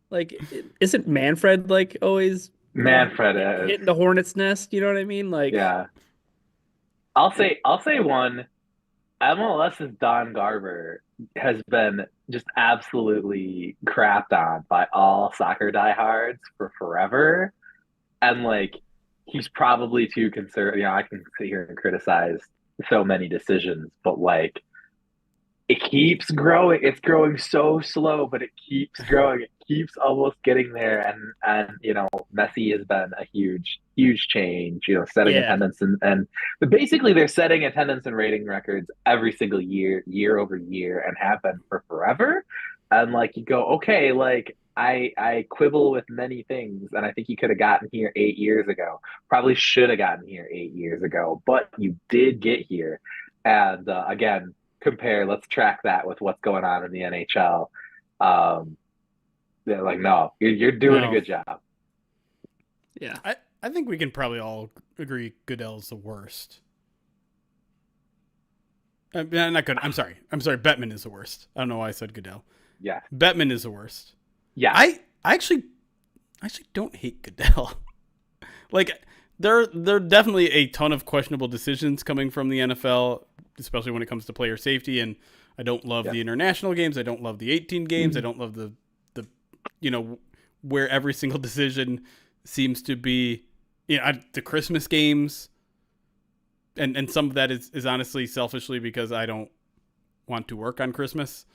Like, isn't Manfred like always Manfred hitting the hornet's nest? You know what I mean? Like, yeah. I'll say one. MLS's Don Garber has been just absolutely crapped on by all soccer diehards for forever. And like he's probably too conservative. I can sit here and criticize so many decisions, but like it keeps growing. It's growing so slow, but it keeps growing. It keeps almost getting there. And Messi has been a huge change. Setting attendance and basically they're setting attendance and rating records every single year over year, and have been for forever. And like you go, okay, like I quibble with many things, and I think you could have gotten here 8 years ago. Probably should have gotten here 8 years ago, but you did get here. And again, let's track that with what's going on in the NHL. They're like, no, you're doing a good job. Yeah. I think we can probably all agree Goodell's the worst. Not good. I'm sorry. Bettman is the worst. I don't know why I said Goodell. Yeah. Bettman is the worst. Yeah. I actually don't hate Goodell. Like there are definitely a ton of questionable decisions coming from the NFL, especially when it comes to player safety. And I don't love the international games. I don't love the 18 games. I don't love the where every single decision seems to be, the Christmas games. And some of that is honestly selfishly because I don't want to work on Christmas.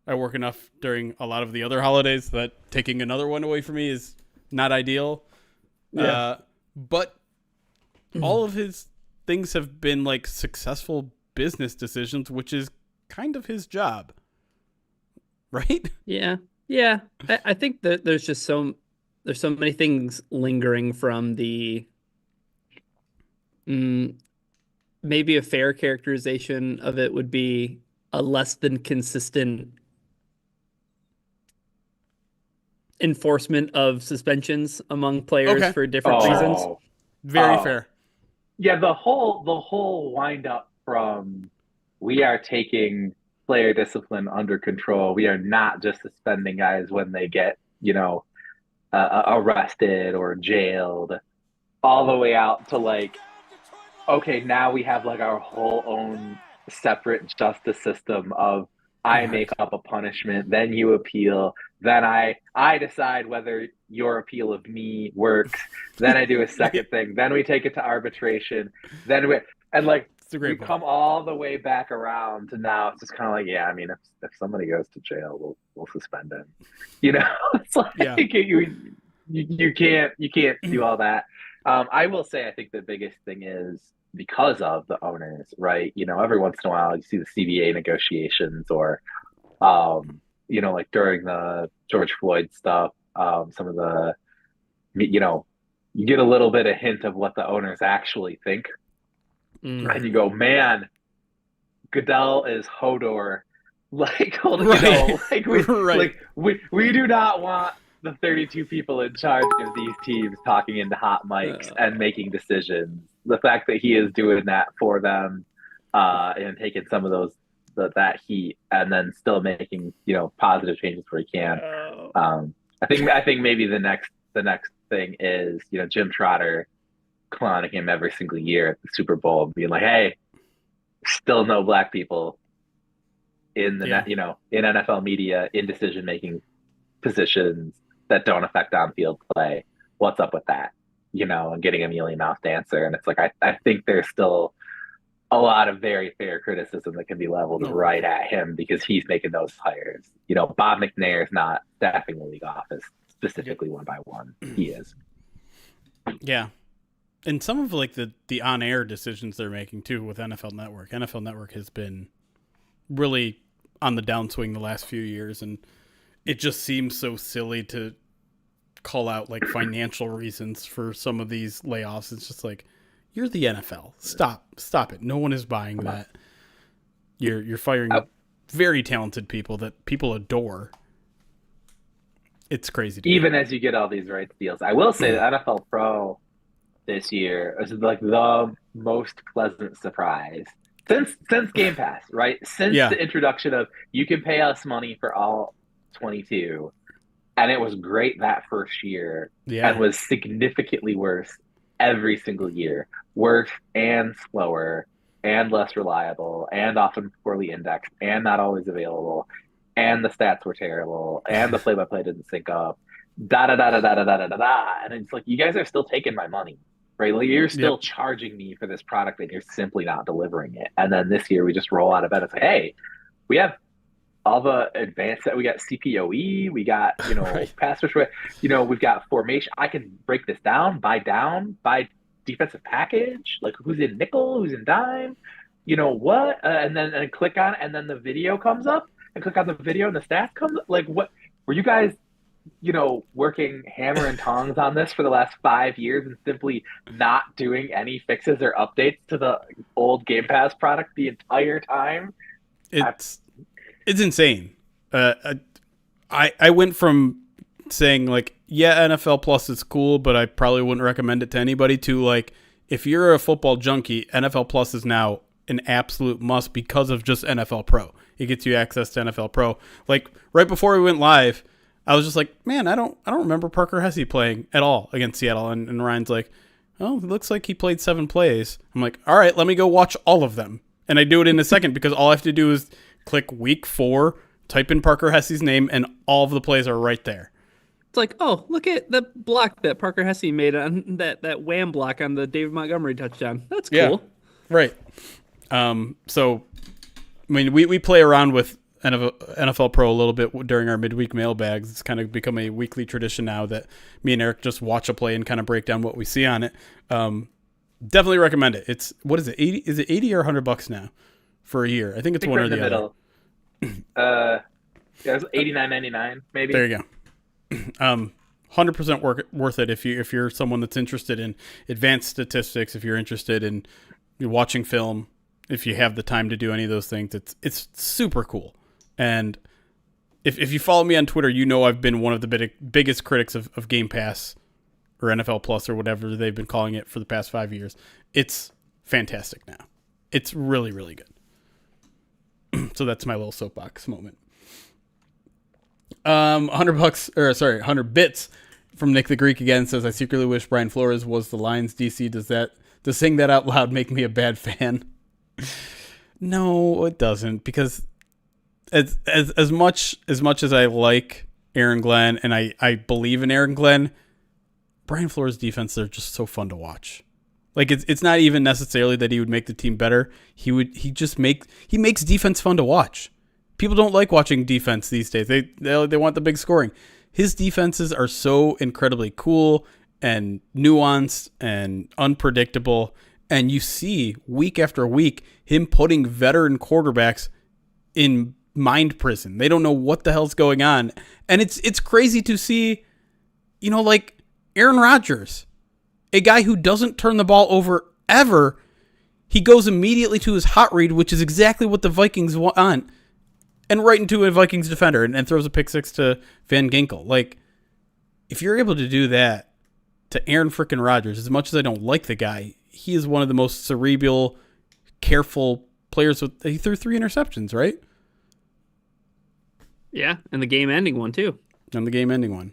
I work enough during a lot of the other holidays that taking another one away from me is not ideal. Yeah. But all of his things have been like successful business decisions, which is kind of his job. Right? Yeah. Yeah. I think that there's so many things lingering from the maybe a fair characterization of it would be a less than consistent enforcement of suspensions among players for different reasons. Very fair. Yeah, the whole wind up from we are taking player discipline under control. We are not just suspending guys when they get, arrested or jailed, all the way out to like, okay, now we have like our whole own separate justice system of I make up a punishment, then you appeal, then I decide whether your appeal of me works, then I do a second thing, then we take it to arbitration, we come all the way back around to now. It's just kind of like, yeah, I mean, if somebody goes to jail, we'll suspend him. It's like you can't do all that. I will say, I think the biggest thing is because of the owners, right? Every once in a while you see the CBA negotiations or, like during the George Floyd stuff, some of the, you get a little bit of hint of what the owners actually think. And you go, man, Goodell is Hodor. Like, we do not want the 32 people in charge of these teams talking into hot mics and making decisions. The fact that he is doing that for them and taking some of that heat and then still making positive changes where he can. I think maybe the next thing is Jim Trotter clowning him every single year at the Super Bowl, being like, "Hey, still no black people in the in NFL media in decision making positions that don't affect on-field play. What's up with that?" And getting a mealy-mouthed answer. And it's like, I think there's still a lot of very fair criticism that can be leveled right at him because he's making those hires. Bob McNair is not staffing the league office specifically one by one. He is. Yeah. And some of like the on-air decisions they're making too with NFL Network. NFL Network has been really on the downswing the last few years, and it just seems so silly to call out like financial reasons for some of these layoffs. It's just like, You're the NFL. Stop it. No one is buying that. You're firing very talented people that people adore. It's crazy. Even as you get all these rights deals, I will say that NFL Pro this year is like the most pleasant surprise since Game Pass, right? Since the introduction of you can pay us money for all 22, and it was great that first year, and was significantly worse every single year, worse and slower and less reliable and often poorly indexed and not always available, and the stats were terrible and the play-by-play didn't sync up, and it's like, you guys are still taking my money. Right, like you're still charging me for this product, and you're simply not delivering it. And then this year, we just roll out of bed and say, "Hey, we have all the advanced that we got CPOE, we got pass rush, we've got formation. I can break this down by defensive package, like who's in nickel, who's in dime, what, and then click on it, and then the video comes up, and click on the video, and the stats comes up. Like, what were you guys?" working hammer and tongs on this for the last 5 years and simply not doing any fixes or updates to the old Game Pass product the entire time. It's insane. I went from saying like, yeah, NFL Plus is cool, but I probably wouldn't recommend it to anybody, to like, if you're a football junkie, NFL Plus is now an absolute must because of just NFL Pro. It gets you access to NFL Pro. Like right before we went live, I was just like, man, I don't remember Parker Hesse playing at all against Seattle. And Ryan's like, oh, it looks like he played 7 plays. I'm like, all right, let me go watch all of them. And I do it in a second because all I have to do is click week 4, type in Parker Hesse's name, and all of the plays are right there. It's like, oh, look at the block that Parker Hesse made on that wham block on the David Montgomery touchdown. That's cool. Yeah, right. So, I mean, we play around with NFL Pro a little bit during our midweek mailbags. It's kind of become a weekly tradition now that me and Eric just watch a play and kind of break down what we see on it. Definitely recommend it. It's, what is it, 80? Is it 80 or $100 now for a year? I think it's one or the other. Yeah, it was $89.99 maybe. There you go. 100% worth it if you're someone that's interested in advanced statistics, if you're interested in watching film, if you have the time to do any of those things. It's super cool. And if you follow me on Twitter, I've been one of the biggest critics of Game Pass or NFL Plus or whatever they've been calling it for the past 5 years. It's fantastic now. It's really, really good. So that's my little soapbox moment. $100 bits from Nick the Greek again says, I secretly wish Brian Flores was the Lions DC. Does saying that out loud make me a bad fan? No, it doesn't, because as much as I like Aaron Glenn and I believe in Aaron Glenn, Brian Flores' defense, they're just so fun to watch. Like it's not even necessarily that he would make the team better. He makes defense fun to watch. People don't like watching defense these days. They want the big scoring. His defenses are so incredibly cool and nuanced and unpredictable. And you see week after week him putting veteran quarterbacks in mind prison. They don't know what the hell's going on. And it's crazy to see, like Aaron Rodgers, a guy who doesn't turn the ball over ever. He goes immediately to his hot read, which is exactly what the Vikings want, and right into a Vikings defender and throws a pick six to Van Ginkel. Like, if you're able to do that to Aaron frickin' Rodgers, as much as I don't like the guy, he is one of the most cerebral, careful players. He threw 3 interceptions, right? Yeah, and the game-ending one, too. And the game-ending one.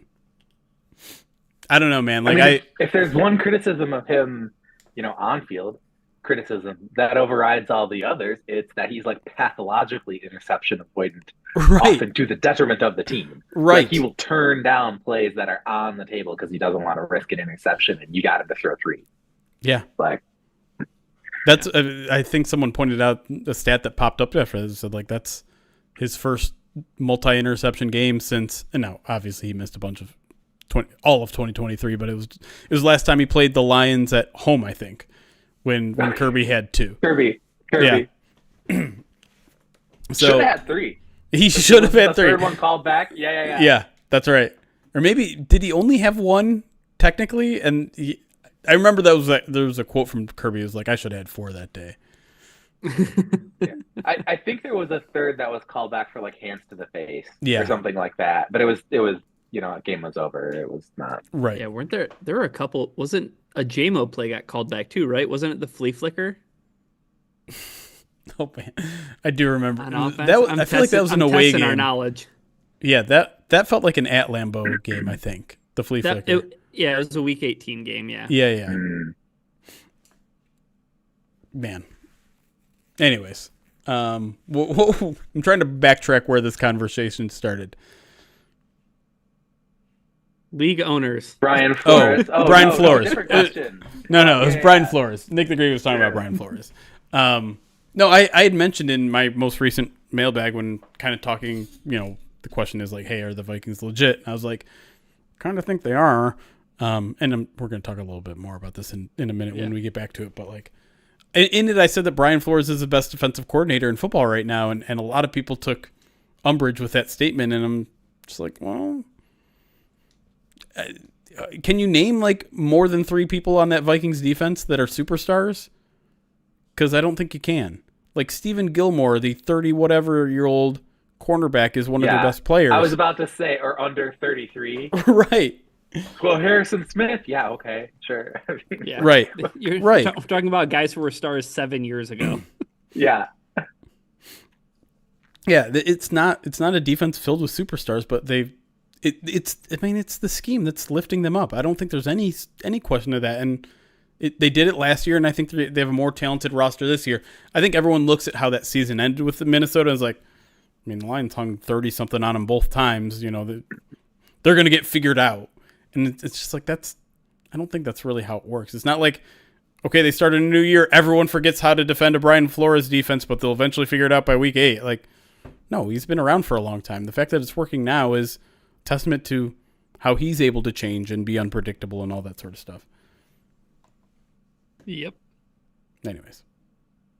I don't know, man. Like, if there's one criticism of him, on-field criticism that overrides all the others, it's that he's like pathologically interception avoidant, right, often to the detriment of the team. Right. Like, he will turn down plays that are on the table because he doesn't want to risk an interception, and you got him to throw 3. Yeah. Like, that's, I think someone pointed out the stat that popped up after this, said like that's his first multi-interception game since, and now obviously he missed a bunch of all of 2023, but it was last time he played the Lions at home, I think, when Kirby had 2. Kirby. Yeah. So should have had 3. He should have had 3. Third one called back. Yeah. Yeah, that's right. Or maybe did he only have 1 technically? And I remember there was a quote from Kirby. It was like, I should have had 4 that day. Yeah. I think there was a third that was called back for like hands to the face Yeah. or something like that. But it was game was over. It was not. Right. Yeah, weren't there were a couple, wasn't a JMO play got called back too, right? Wasn't it the flea flicker? Oh man, I do remember On offense? I feel like that was an away game. Our knowledge. Yeah, that felt like an at Lambeau game. I think the flea flicker. It was a Week 18 game. Yeah. Yeah. Mm. Man. Anyways, I'm trying to backtrack where this conversation started. League owners. Brian Flores. Brian Flores. Different question. No, it was Yeah. Brian Flores. Nick the Greek was talking about Brian Flores. No, I had mentioned in my most recent mailbag when kind of talking, the question is like, hey, are the Vikings legit? And I was like, kind of think they are. And we're going to talk a little bit more about this in a minute when we get back to it. But like, in it, I said that Brian Flores is the best defensive coordinator in football right now. And a lot of people took umbrage with that statement. And I'm just like, well, can you name like more than 3 people on that Vikings defense that are superstars? Because I don't think you can. Like Stephen Gilmore, the 30-whatever-year-old cornerback, is one of their best players. I was about to say, or under 33. Right. Well, Harrison Smith. Yeah, okay, sure. Yeah. Right. You're Right. talking about guys who were stars 7 years ago. Yeah. Yeah, it's not a defense filled with superstars, but it's the scheme that's lifting them up. I don't think there's any question of that. And they did it last year, and I think they have a more talented roster this year. I think everyone looks at how that season ended with Minnesota and is like, the Lions hung 30-something on them both times. They're going to get figured out. And it's just like I don't think that's really how it works. It's not like, okay, they started a new year, everyone forgets how to defend a Brian Flores defense, but they'll eventually figure it out by week 8. Like, no, he's been around for a long time. The fact that it's working now is testament to how he's able to change and be unpredictable and all that sort of stuff. Yep. Anyways,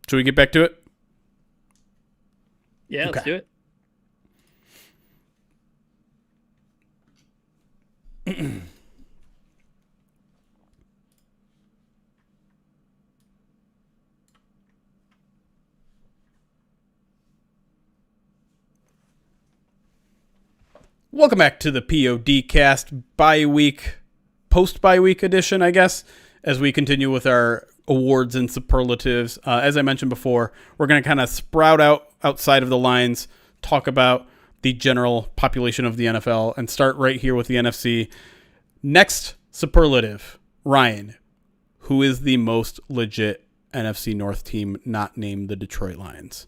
should we get back to it? Yeah, let's do it. Welcome back to the POD cast post-bye week edition, I guess, as we continue with our awards and superlatives. As I mentioned before, we're going to kind of sprout outside of the lines, talk about the general population of the NFL, and start right here with the NFC. Next superlative, Ryan, who is the most legit NFC North team not named the Detroit Lions?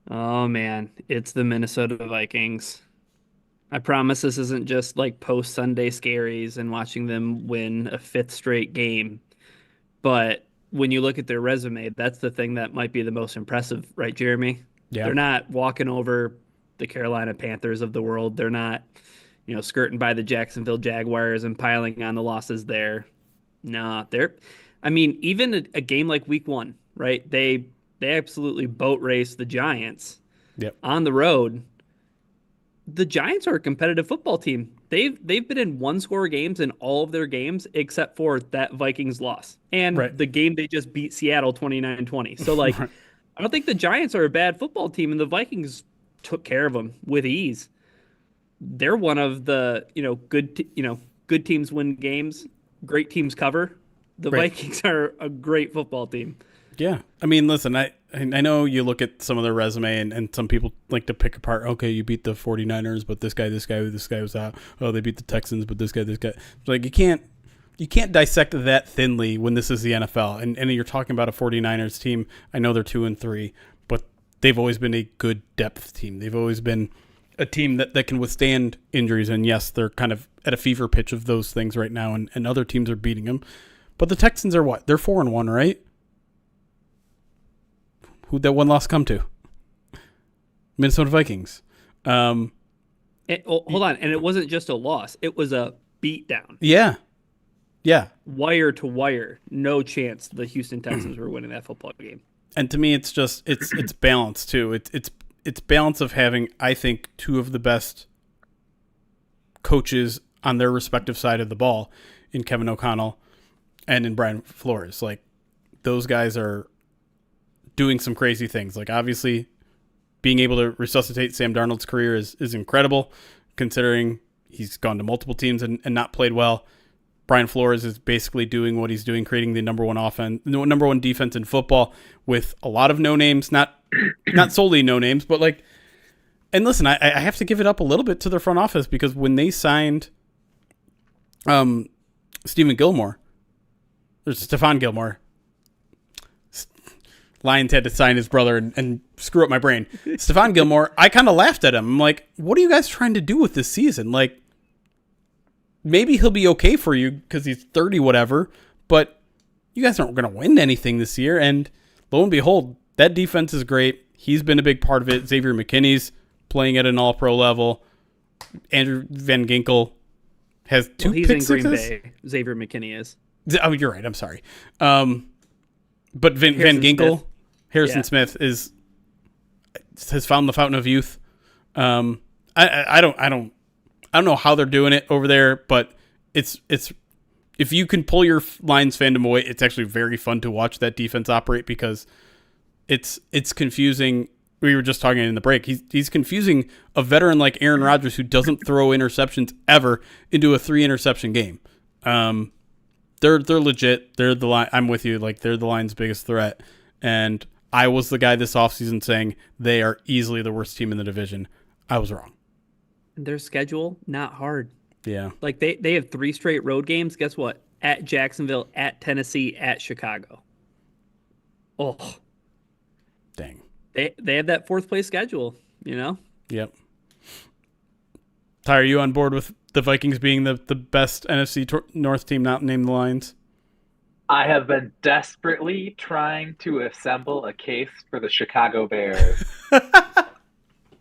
Oh, man. It's the Minnesota Vikings. I promise this isn't just like post-Sunday scaries and watching them win a 5th straight game. But when you look at their resume, that's the thing that might be the most impressive, right, Jeremy? Yeah. They're not walking over the Carolina Panthers of the world. They're not, skirting by the Jacksonville Jaguars and piling on the losses there. No, even a game like Week 1, right? They absolutely boat raced the Giants on the road. The Giants are a competitive football team. They've been in 1-score games in all of their games except for that Vikings loss and the game they just beat Seattle 29-20. So I don't think the Giants are a bad football team, and the Vikings took care of them with ease. They're one of the good teams win games, great teams cover. The Vikings are a great football team. Yeah. Listen, I know you look at some of their resume and some people like to pick apart, okay, you beat the 49ers, but this guy was out. Oh, they beat the Texans, but this guy. Like you can't dissect that thinly when this is the NFL. And you're talking about a 49ers team. I know they're 2-3, but they've always been a good depth team. They've always been a team that can withstand injuries. And yes, they're kind of at a fever pitch of those things right now, and other teams are beating them. But the Texans are what? They're 4-1, right? Who'd that one loss come to? Minnesota Vikings. Hold on. And it wasn't just a loss. It was a beatdown. Yeah. Yeah. Wire to wire. No chance the Houston Texans were winning that football game. And to me, it's just, it's balance too. It's balance of having, I think, 2 of the best coaches on their respective side of the ball in Kevin O'Connell and in Brian Flores. Like, those guys are doing some crazy things. Like, obviously, being able to resuscitate Sam Darnold's career is incredible, considering he's gone to multiple teams and not played well. Brian Flores is basically doing what he's doing, creating the number one defense in football with a lot of no names, not solely no names, but like. And listen, I have to give it up a little bit to their front office, because when they signed Stephon Gilmore, Lions had to sign his brother and screw up my brain. Stephon Gilmore, I kind of laughed at him. I'm like, what are you guys trying to do with this season? Like, maybe he'll be okay for you because he's 30 whatever, but you guys aren't going to win anything this year. And lo and behold, that defense is great. He's been a big part of it. Xavier McKinney's playing at an all-pro level. Andrew Van Ginkel has two he's pick in sixes. Green Bay. Xavier McKinney is. Oh, you're right. I'm sorry. But Van Ginkel, Harrison Smith has found the fountain of youth. I don't know how they're doing it over there, but it's if you can pull your Lions fandom away, it's actually very fun to watch that defense operate, because it's confusing. We were just talking in the break. He's confusing a veteran like Aaron Rodgers, who doesn't throw interceptions ever, into a 3-interception game. They're legit. They're the line. I'm with you. Like, they're the Lions' biggest threat. And I was the guy this offseason saying they are easily the worst team in the division. I was wrong. Their schedule, not hard. Yeah. Like, they have 3 straight road games. Guess what? At Jacksonville, at Tennessee, at Chicago. Oh. Dang. They have that 4th place schedule, you know? Yep. Ty, are you on board with the Vikings being the best NFC North team not named the Lions? I have been desperately trying to assemble a case for the Chicago Bears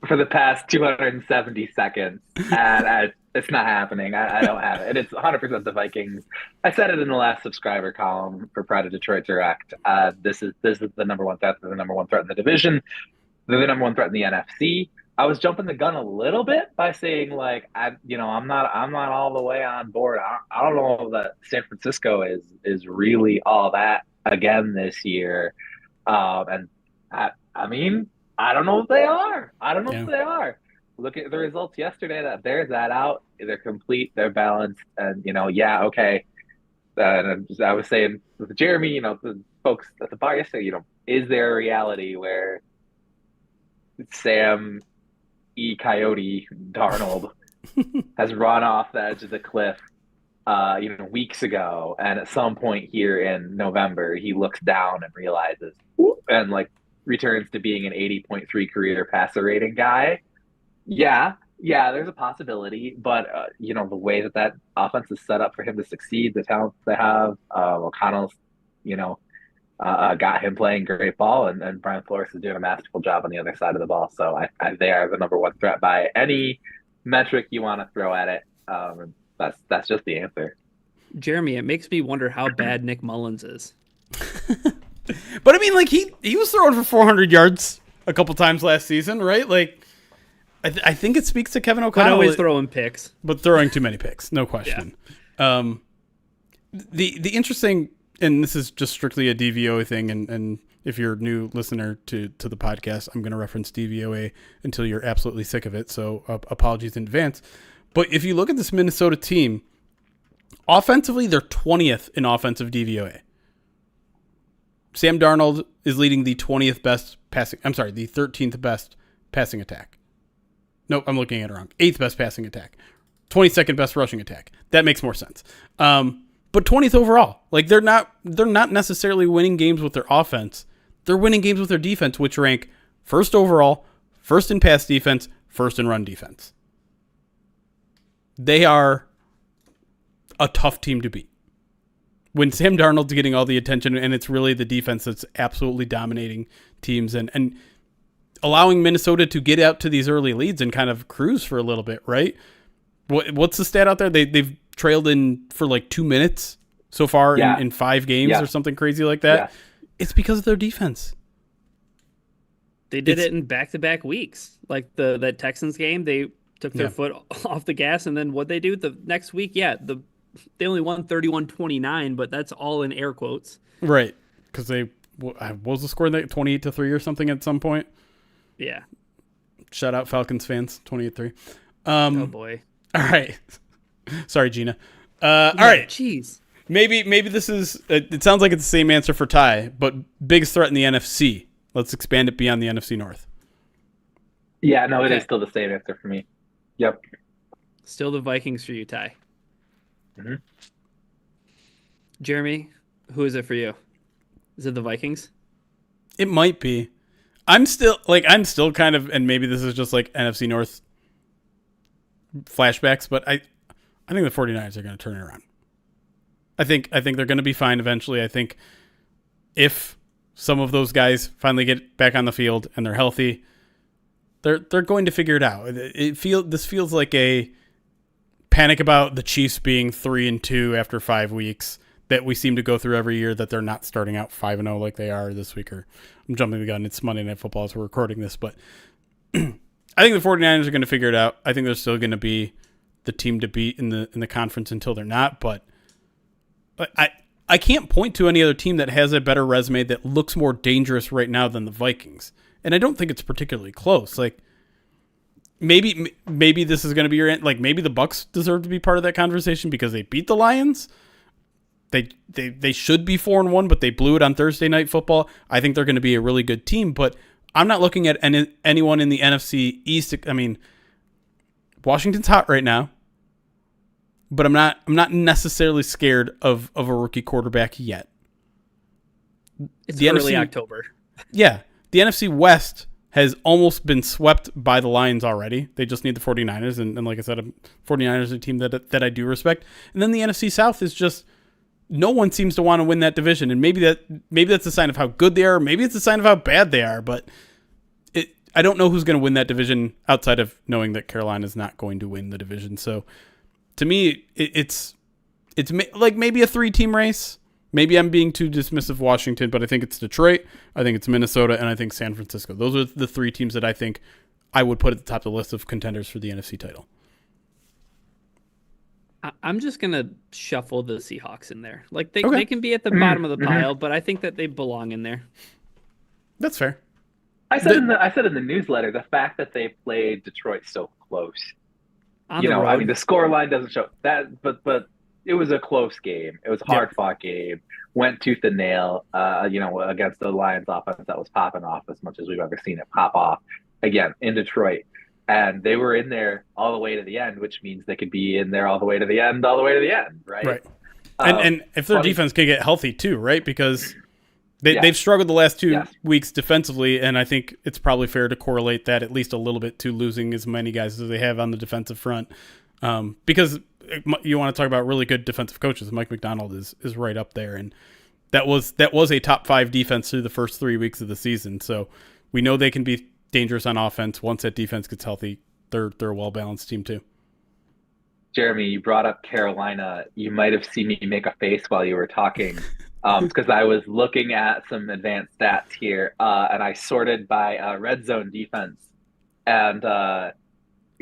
for the past 270 seconds, and it's not happening. I don't have it. It's 100% the Vikings. I said it in the last subscriber column for Pride of Detroit Direct. This is the number one threat. They're the number one threat in the division. They're the number one threat in the NFC. I was jumping the gun a little bit by saying, like, I'm not all the way on board. I don't know that San Francisco is really all that again this year. And I mean, I don't know if they are. If they are. Look at the results yesterday. That bears that out. They're complete. They're balanced. And okay. And I was saying with Jeremy, the folks at the bar yesterday, is there a reality where Sam Coyote Darnold has run off the edge of the cliff, weeks ago, and at some point here in November, he looks down and realizes, and returns to being an 80.3 career passer rating guy. Yeah, there's a possibility, but the way that offense is set up for him to succeed, the talent they have, O'Connell's, got him playing great ball, and Brian Flores is doing a masterful job on the other side of the ball. So they are the number one threat by any metric you want to throw at it. That's just the answer. Jeremy, it makes me wonder how bad Nick Mullins is. But I mean, he was throwing for 400 yards a couple times last season, right? I think it speaks to Kevin O'Connell. But always throwing picks. But throwing too many picks, no question. Yeah. The interesting, and this is just strictly a DVOA thing, and if you're a new listener to the podcast, I'm going to reference DVOA until you're absolutely sick of it, so apologies in advance. But if you look at this Minnesota team, offensively, they're 20th in offensive DVOA. Sam Darnold is leading the 13th best passing attack. Nope, I'm looking at it wrong. 8th best passing attack. 22nd best rushing attack. That makes more sense. But 20th overall. They're not necessarily winning games with their offense. They're winning games with their defense, which rank first overall, first in pass defense, first in run defense. They are a tough team to beat. When Sam Darnold's getting all the attention, and it's really the defense that's absolutely dominating teams and allowing Minnesota to get out to these early leads and kind of cruise for a little bit, right? What's the stat out there? They've trailed in for 2 minutes so far in 5 games or something crazy like that. Yeah. It's because of their defense. They did it in back-to-back weeks. That Texans game, they took their foot off the gas, and then what'd they do? The next week, the won 31-29, but that's all in air quotes. Right. Because what was the score in that? 28-3 or something at some point? Yeah. Shout out Falcons fans, 28-3. Oh boy. All right. Sorry, Gina. All right. Jeez. Maybe this is. It sounds like it's the same answer for Ty, but biggest threat in the NFC. Let's expand it beyond the NFC North. Yeah, no, it Okay. is still the same answer for me. Yep. Still the Vikings for you, Ty. Mm-hmm. Jeremy, who is it for you? Is it the Vikings? It might be. I'm still kind of, and maybe this is just like NFC North flashbacks, but I think the 49ers are going to turn it around. I think they're going to be fine eventually. I think if some of those guys finally get back on the field and they're healthy, they're going to figure it out. This feels like a panic about the Chiefs being 3-2 after 5 weeks that we seem to go through every year, that they're not starting out 5-0 like they are this week. Or I'm jumping the gun. It's Monday Night Football as we're recording this, but I think the 49ers are going to figure it out. I think they're still going to be the team to beat in the conference until they're not, but I can't point to any other team that has a better resume that looks more dangerous right now than the Vikings. And I don't think it's particularly close. Like maybe this is going to be your, like, maybe the Bucks deserve to be part of that conversation because they beat the Lions. They should be 4-1, but they blew it on Thursday Night Football. I think they're going to be a really good team, but I'm not looking at anyone in the NFC East. I mean, Washington's hot right now, but I'm not necessarily scared of a rookie quarterback yet. It's the early NFC, October. Yeah, the NFC West has almost been swept by the Lions already. They just need the 49ers, and like I said, 49ers are a team that I do respect. And then the NFC South is just, no one seems to want to win that division, and maybe that's a sign of how good they are. Maybe it's a sign of how bad they are, but I don't know who's going to win that division outside of knowing that Carolina is not going to win the division. So to me, it's like maybe a 3-team race. Maybe I'm being too dismissive of Washington, but I think it's Detroit, I think it's Minnesota, and I think San Francisco. Those are the 3 teams that I think I would put at the top of the list of contenders for the NFC title. I'm just going to shuffle the Seahawks in there. Like they can be at the Mm-hmm. bottom of the pile, but I think that they belong in there. That's fair. I said in the newsletter, the fact that they played Detroit so close. On the road. I mean, the score line doesn't show that, but it was a close game. It was a hard-fought game. Went tooth and nail, against the Lions offense that was popping off as much as we've ever seen it pop off. Again, in Detroit. And they were in there all the way to the end, which means they could be in there all the way to the end, right? Right. And if their defense can get healthy too, right? Because they've struggled the last 2 weeks defensively, and I think it's probably fair to correlate that at least a little bit to losing as many guys as they have on the defensive front. Because you want to talk about really good defensive coaches. Mike McDonald is right up there, and that was a top 5 defense through the first 3 weeks of the season. So we know they can be dangerous on offense. Once that defense gets healthy, they're a well-balanced team too. Jeremy, you brought up Carolina. You might have seen me make a face while you were talking because I was looking at some advanced stats here, and I sorted by red zone defense. And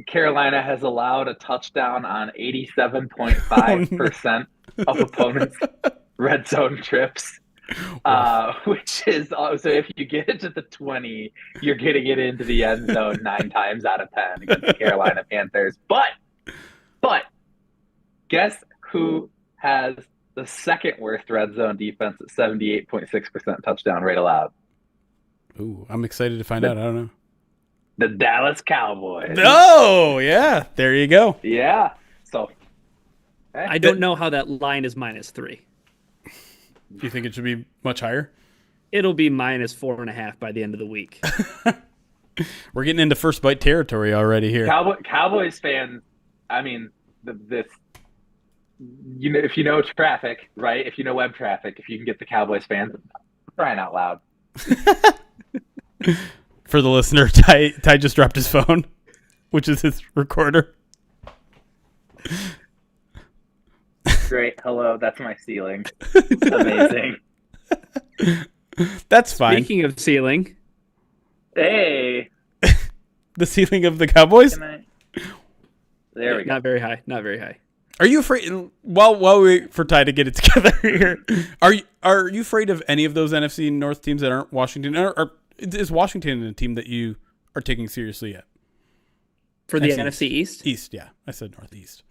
Carolina has allowed a touchdown on 87.5% of opponents' red zone trips. Which is also, if you get it to the 20, you're getting it into the end zone 9 times out of 10 against the Carolina Panthers. But guess who has the second worst red zone defense at 78.6% touchdown rate allowed? Ooh, I'm excited to find out. I don't know. The Dallas Cowboys. Oh, yeah. There you go. Yeah. So I don't know how that line is -3. Do you think it should be much higher? It'll be -4.5 by the end of the week. We're getting into first bite territory already here. Cowboys fans, I mean, if you know traffic, right? If you know web traffic, if you can get the Cowboys fans crying out loud. For the listener, Ty just dropped his phone, which is his recorder. Great. Hello. That's my ceiling. Amazing. That's fine. Speaking of ceiling. Hey. The ceiling of the Cowboys? There we go. Not very high. Not very high. Are you afraid? While we wait for Ty to get it together here, are you afraid of any of those NFC North teams that aren't Washington? Or is Washington a team that you are taking seriously yet? For the NFC East? East, yeah. I said Northeast.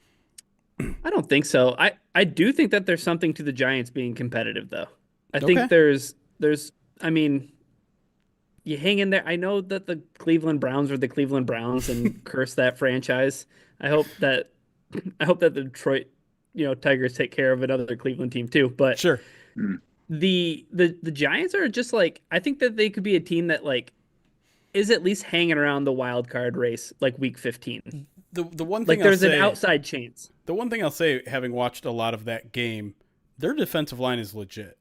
I don't think so. I do think that there's something to the Giants being competitive, though. I think there's. I mean, you hang in there. I know that the Cleveland Browns are the Cleveland Browns and curse that franchise. I hope that the Detroit, Tigers take care of another Cleveland team too. But sure, the Giants are just like, I think that they could be a team that like is at least hanging around the wild card race like week 15. The one thing like there's an outside chance. The one thing I'll say, having watched a lot of that game, their defensive line is legit.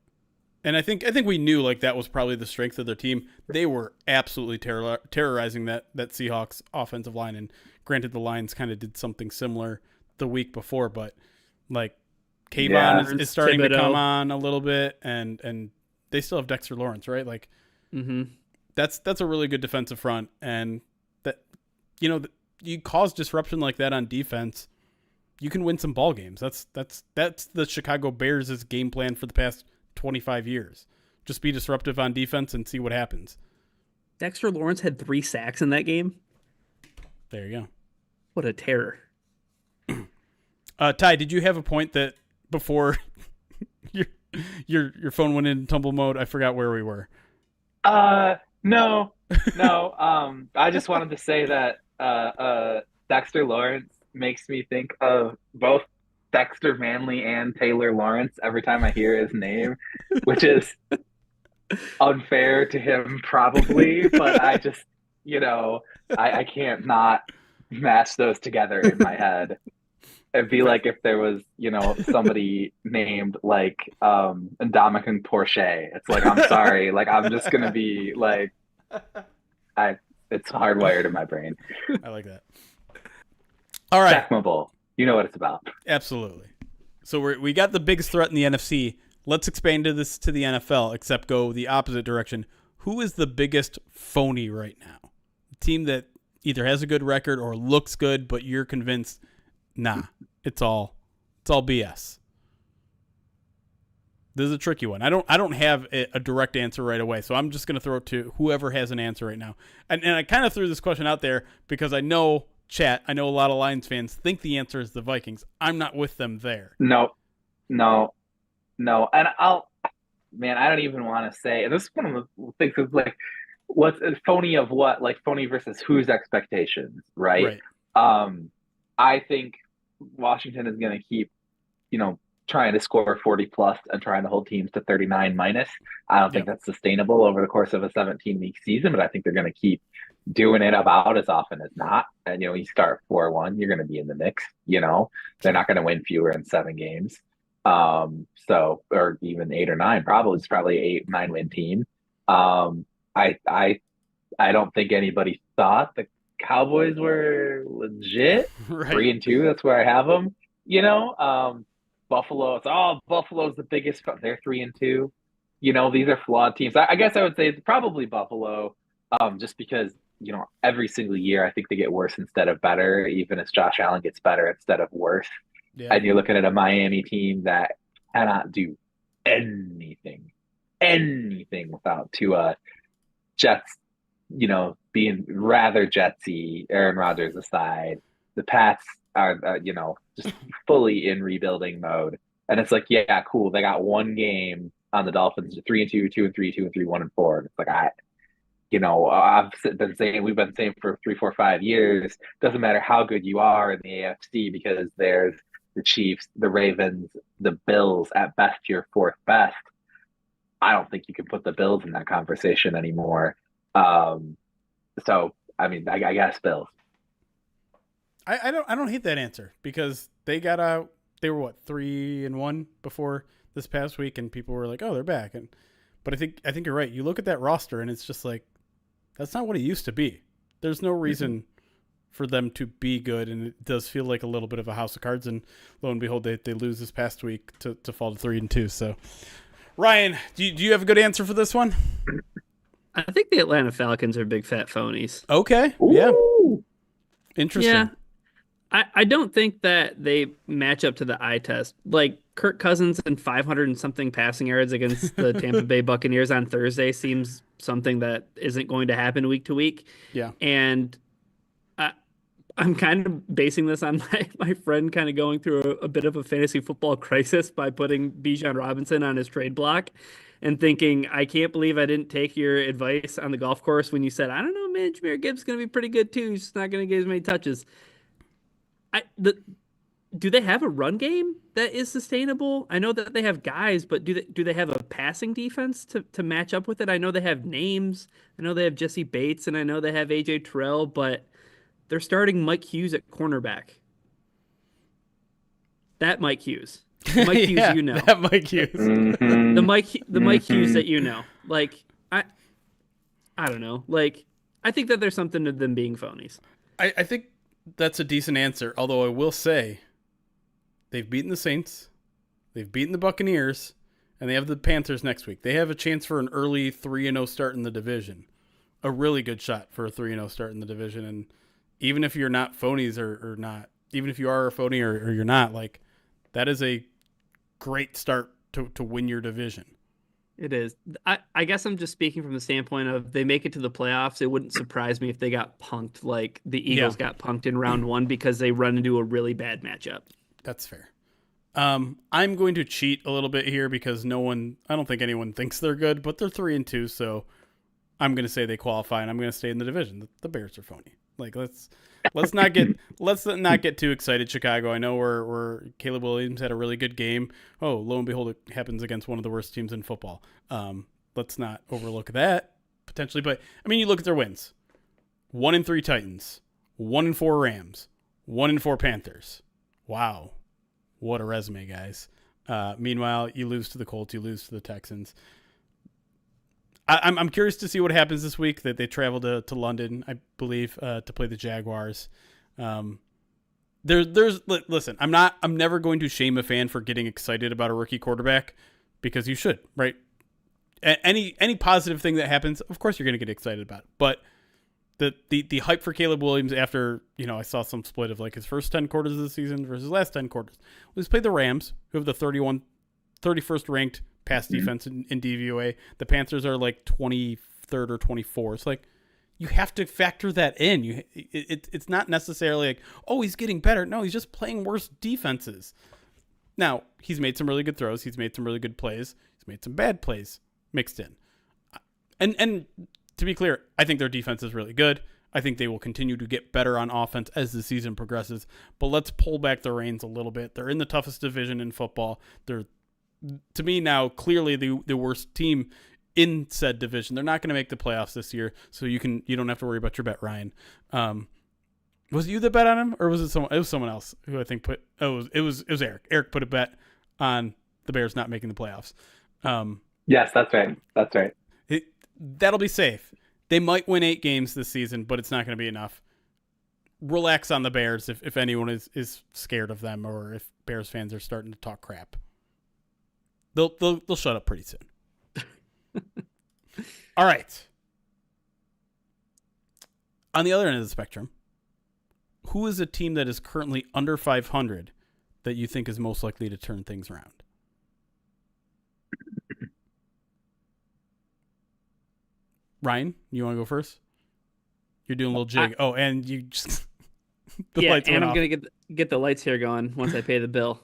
And I think we knew like that was probably the strength of their team. They were absolutely terrorizing that Seahawks offensive line. And granted, the Lions kind of did something similar the week before, but like Kayvon is starting to come on a little bit, and they still have Dexter Lawrence, right? Like, that's a really good defensive front, and that you cause disruption like that on defense, you can win some ball games. That's the Chicago Bears' game plan for the past 25 years. Just be disruptive on defense and see what happens. Dexter Lawrence had 3 sacks in that game. There you go. What a terror. Ty, did you have a point that before your phone went in tumble mode? I forgot where we were. No. I just wanted to say that Dexter Lawrence makes me think of both Dexter Manley and Taylor Lawrence every time I hear his name, which is unfair to him probably, but I just, I can't not match those together in my head. It'd be like if there was, somebody named like Ndamukong Porsche. It's like, I'm sorry, like I'm just gonna be like, it's hardwired in my brain. I like that. All right. Checkmable. You know what it's about. Absolutely. So we got the biggest threat in the NFC. Let's expand this to the NFL, except go the opposite direction. Who is the biggest phony right now? A team that either has a good record or looks good, but you're convinced, nah, it's all BS. This is a tricky one. I don't have a direct answer right away, so I'm just going to throw it to whoever has an answer right now. And I kind of threw this question out there because I know a lot of Lions fans think the answer is the Vikings. I'm not with them there. No. And I don't even want to say, and this is one of the things is like, what's phony of what? Like phony versus whose expectations, right? I think Washington is going to keep, trying to score 40 plus and trying to hold teams to 39 minus. I don't think that's sustainable over the course of a 17-week season, but I think they're going to keep doing it about as often as not. And, you start 4-1, you're going to be in the mix, they're not going to win fewer than 7 games. Or even 8 or 9, it's probably 8-9 win team. I don't think anybody thought the Cowboys were legit. Right. 3-2, that's where I have them. Buffalo's the biggest. They're 3-2. These are flawed teams. I guess I would say it's probably Buffalo, just because every single year I think they get worse instead of better. Even as Josh Allen gets better instead of worse. Yeah. And you're looking at a Miami team that cannot do anything without Tua. Jets, being rather Jetsy. Aaron Rodgers aside, the Pats are just fully in rebuilding mode, and it's like, yeah, cool. They got one game on the Dolphins, 3-2, 2-3, 2-3, 1-4. And it's like we've been saying for 3, 4, 5 years. Doesn't matter how good you are in the AFC because there's the Chiefs, the Ravens, the Bills. At best, you're 4th best. I don't think you can put the Bills in that conversation anymore. So I guess Bills. I don't hate that answer because they got out. They were 3-1 before this past week, and people were like, "Oh, they're back." But I think you're right. You look at that roster, and it's just like that's not what it used to be. There's no reason for them to be good, and it does feel like a little bit of a house of cards. And lo and behold, they lose this past week to fall to 3-2. So, Ryan, do you have a good answer for this one? I think the Atlanta Falcons are big fat phonies. Okay, Ooh. yeah, interesting. Yeah. I don't think that they match up to the eye test. Like Kirk Cousins and 500 and something passing yards against the Tampa Bay Buccaneers on Thursday seems something that isn't going to happen week to week. Yeah. And I, I'm kind of basing this on my friend kind of going through a bit of a fantasy football crisis by putting Bijan Robinson on his trade block and thinking, I can't believe I didn't take your advice on the golf course when you said, I don't know, man, Jahmyr Gibbs going to be pretty good too. He's just not going to get as many touches. Do they have a run game that is sustainable? I know that they have guys, but do they have a passing defense to match up with it? I know they have names. I know they have Jesse Bates and I know they have AJ Terrell, but they're starting Mike Hughes at cornerback. That Mike Hughes. The Mike Hughes Yeah, you know. that Mike Hughes. The Mike Hughes that you know. Like I don't know. Like I think that there's something to them being phonies. I think that's a decent answer, although I will say they've beaten the Saints, they've beaten the Buccaneers, and they have the Panthers next week. They have a chance for an early 3-0 start in the division. A really good shot for a 3-0 start in the division. And even if you're not phonies or not, even if you are a phony or you're not, like, that is a great start to win your division. It is. I guess I'm just speaking from the standpoint of they make it to the playoffs. It wouldn't surprise me if they got punked like the Eagles got punked in round one because they run into a really bad matchup. That's fair. I'm going to cheat a little bit here because I don't think anyone thinks they're good, but they're 3-2, so I'm going to say they qualify, and I'm going to stay in the division. The Bears are phony. Like let's not get too excited, Chicago. I know we're Caleb Williams had a really good game. Oh, lo and behold, it happens against one of the worst teams in football. Let's not overlook that potentially. But I mean, you look at their wins: 1-3 Titans, 1-4 Rams, 1-4 Panthers. Wow, what a resume, guys. Meanwhile, you lose to the Colts, you lose to the Texans. I'm curious to see what happens this week. That they travel to London, I believe, to play the Jaguars. Listen, I'm never going to shame a fan for getting excited about a rookie quarterback because you should, right? Any positive thing that happens, of course you're going to get excited about it. But the hype for Caleb Williams after, I saw some split of like his first 10 quarters of the season versus last 10 quarters. He's played the Rams, who have the 31st ranked pass defense in DVOA. The Panthers are like 23rd or 24th. It's like, you have to factor that in. It's not necessarily like, oh, he's getting better. No, he's just playing worse defenses. Now, he's made some really good throws. He's made some really good plays. He's made some bad plays mixed in. And to be clear, I think their defense is really good. I think they will continue to get better on offense as the season progresses. But let's pull back the reins a little bit. They're in the toughest division in football. They're, to me now, clearly the worst team in said division. They're not going to make the playoffs this year, so you don't have to worry about your bet, Ryan. Was it you that bet on him, or was it someone? It was someone else who I think put. Oh, it was Eric. Eric put a bet on the Bears not making the playoffs. Yes, that's right. That's right. That'll be safe. They might win 8 games this season, but it's not going to be enough. Relax on the Bears if anyone is scared of them, or if Bears fans are starting to talk crap. They'll shut up pretty soon. All right. On the other end of the spectrum, who is a team that is currently under 500 that you think is most likely to turn things around? Ryan, you want to go first? You're doing a little jig. And you just lights went off. I'm gonna get the lights here going once I pay the bill.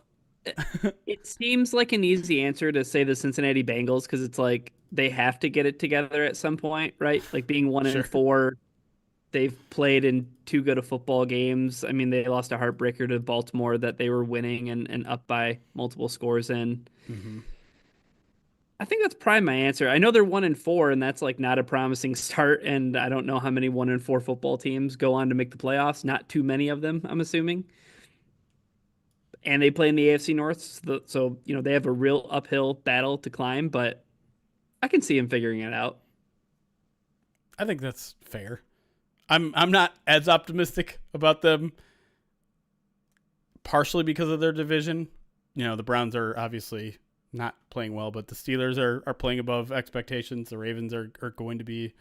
It seems like an easy answer to say the Cincinnati Bengals because it's like they have to get it together at some point, right? Like being 1-4, they've played in too good of football games. I mean, they lost a heartbreaker to Baltimore that they were winning and up by multiple scores in. Mm-hmm. I think that's probably my answer. I know they're 1-4, and that's like not a promising start. And I don't know how many 1-4 football teams go on to make the playoffs. Not too many of them, I'm assuming. And they play in the AFC North, so they have a real uphill battle to climb. But I can see them figuring it out. I think that's fair. I'm not as optimistic about them, partially because of their division. The Browns are obviously not playing well, but the Steelers are playing above expectations. The Ravens are going to be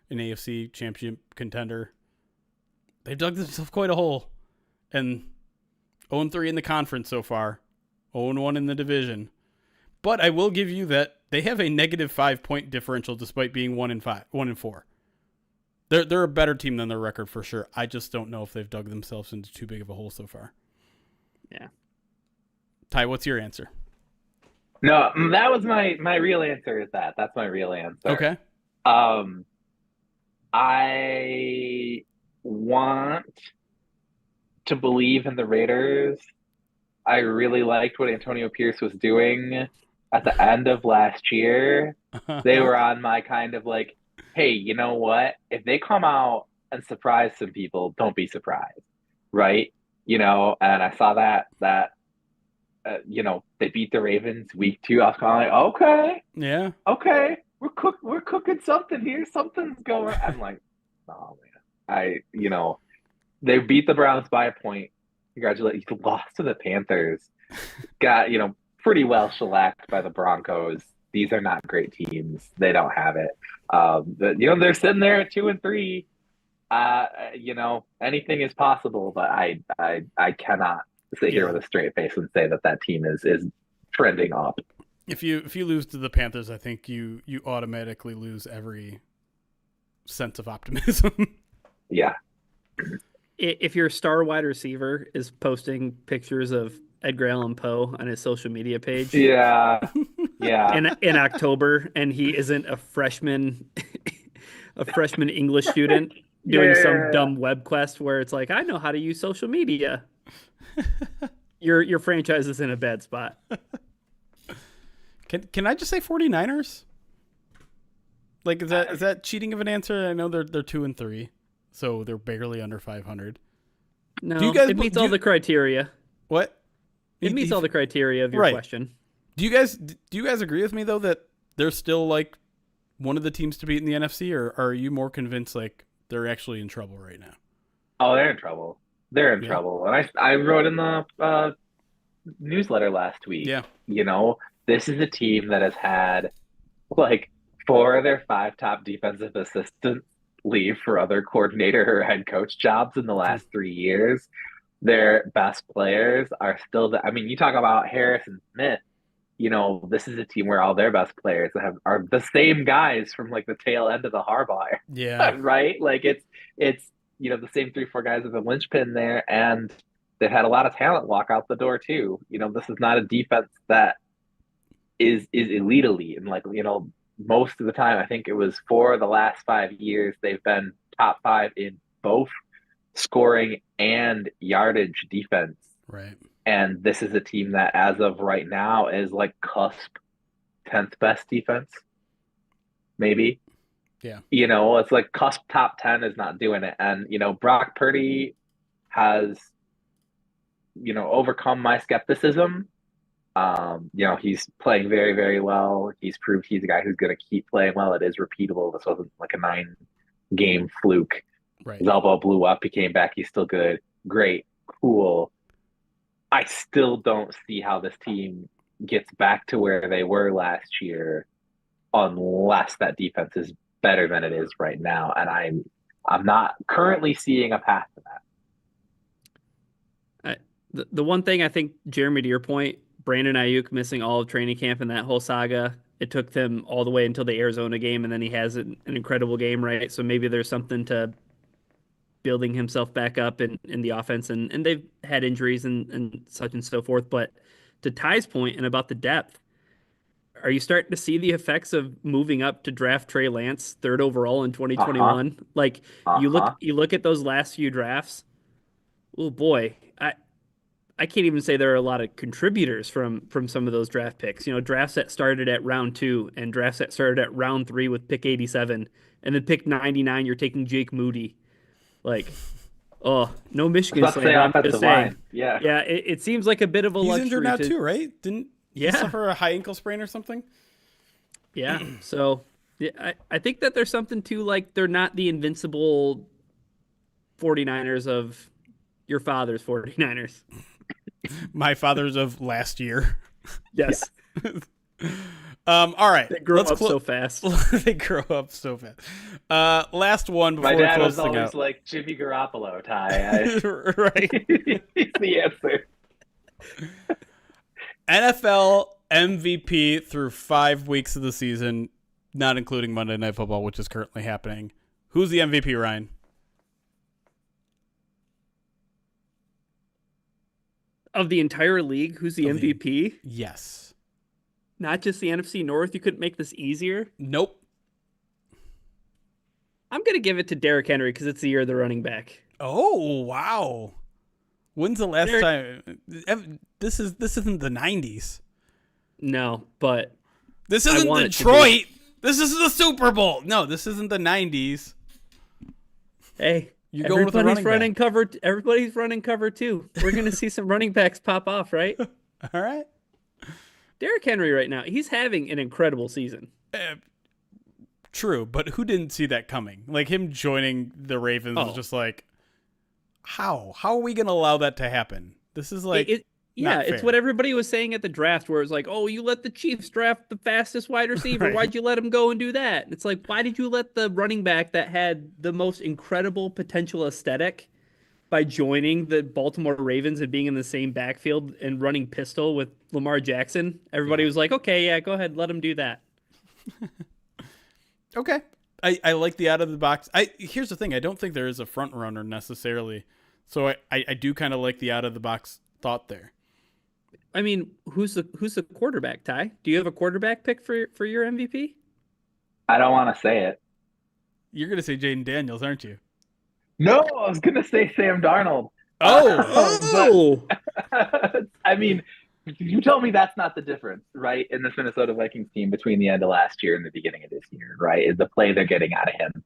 an AFC championship contender. They've dug themselves quite a hole And 0-3 in the conference so far. 0-1 in the division. But I will give you that they have a negative 5-point differential despite being 1-4. They're a better team than their record for sure. I just don't know if they've dug themselves into too big of a hole so far. Yeah. Ty, what's your answer? No, that was my real answer is that. That's my real answer. Okay. I want to believe in the Raiders. I really liked what Antonio Pierce was doing at the end of last year. They were on my kind of like, hey, you know what? If they come out and surprise some people, don't be surprised, right? And I saw that they beat the Ravens week 2. I was kind of like, okay, yeah, okay, we're cooking something here. Something's going. I'm like, oh man, they beat the Browns by a point. Congratulations, you lost to the Panthers. Got pretty well shellacked by the Broncos. These are not great teams. They don't have it. They're sitting there at 2-3. Anything is possible, but I cannot sit here with a straight face and say that team is trending up. If you lose to the Panthers, I think you automatically lose every sense of optimism. Yeah. If your star wide receiver is posting pictures of Edgar Allan Poe on his social media page, yeah, in October, and he isn't a freshman English student doing some dumb web quest where it's like, I know how to use social media. Your franchise is in a bad spot. Can I just say 49ers? Like, is that cheating of an answer? I know they're 2-3, so they're barely under 500. No, it meets all the criteria. What? It meets all the criteria of your question. Do you guys agree with me though that they're still like one of the teams to beat in the NFC, or are you more convinced like they're actually in trouble right now? Oh, they're in trouble. They're in trouble. And I wrote in the newsletter last week. Yeah. This is a team that has had like 4 of their 5 top defensive assistants leave for other coordinator or head coach jobs in the last 3 years. Their best players are still you talk about Harrison Smith. This is a team where all their best players are the same guys from like the tail end of the Harbaugh. Yeah. Right? Like it's the same 3-4 guys with a linchpin there, and they've had a lot of talent walk out the door too. This is not a defense that is elite, and most of the time, I think it was 4 of the last 5 years, they've been top 5 in both scoring and yardage defense. Right. And this is a team that, as of right now, is like cusp 10th best defense, maybe. Yeah. It's like cusp top 10 is not doing it. And, Brock Purdy has, overcome my skepticism. He's playing very, very well. He's proved he's a guy who's going to keep playing well. It is repeatable. This wasn't like a 9-game fluke. Right. His elbow blew up. He came back. He's still good. Great. Cool. I still don't see how this team gets back to where they were last year unless that defense is better than it is right now. And I'm not currently seeing a path to that. The one thing I think, Jeremy, to your point, Brandon Ayuk missing all of training camp and that whole saga, it took them all the way until the Arizona game, and then he has an incredible game, right? So maybe there's something to building himself back up in the offense, and they've had injuries and such and so forth. But to Ty's point and about the depth, are you starting to see the effects of moving up to draft Trey Lance 3rd overall in 2021? Like you look at those last few drafts. Oh boy, I can't even say there are a lot of contributors from some of those draft picks. Drafts that started at round 2 and drafts that started at round 3 with pick 87, and then pick 99, you're taking Jake Moody. Like, oh, no Michigan slander. I'm just saying. Yeah. Yeah, it seems like a bit of a luxury. He's injured now too, right? Didn't he suffer a high ankle sprain or something? Yeah. So yeah, I think that there's something to, like, they're not the invincible 49ers of your father's 49ers. My father's of last year. Yes. All right. They grow up so fast. They grow up so fast. Last one before My we dad close was this thing always out. like Jimmy Garoppolo, Ty. Right. He's the answer. NFL MVP through 5 weeks of the season, not including Monday Night Football, which is currently happening. Who's the MVP, Ryan? Of the entire league, who's the MVP? Yes. Not just the NFC North. You couldn't make this easier. Nope. I'm going to give it to Derrick Henry because it's the year of the running back. Oh, wow. When's the last time? This isn't the 90s. No, but this isn't Detroit. This isn't the Super Bowl. No, this isn't the 90s. Hey, you're going with the running back. Everybody's running cover too. We're going to see some running backs pop off, right? All right. Derrick Henry right now, he's having an incredible season. True, but who didn't see that coming? Like him joining the Ravens was just like, how? How are we going to allow that to happen? This is like, it's what everybody was saying at the draft, where it's like, oh, you let the Chiefs draft the fastest wide receiver. Right. Why'd you let him go and do that? It's like, why did you let the running back that had the most incredible potential aesthetic by joining the Baltimore Ravens and being in the same backfield and running pistol with Lamar Jackson? Everybody was like, okay, yeah, go ahead, let him do that. Okay. I like the out of the box. Here's the thing. I don't think there is a front runner necessarily. So I do kind of like the out of the box thought there. I mean, who's the quarterback, Ty? Do you have a quarterback pick for your MVP? I don't want to say it. You're going to say Jaden Daniels, aren't you? No, I was going to say Sam Darnold. I mean, you tell me that's not the difference, right, in this Minnesota Vikings team between the end of last year and the beginning of this year, right, is the play they're getting out of him.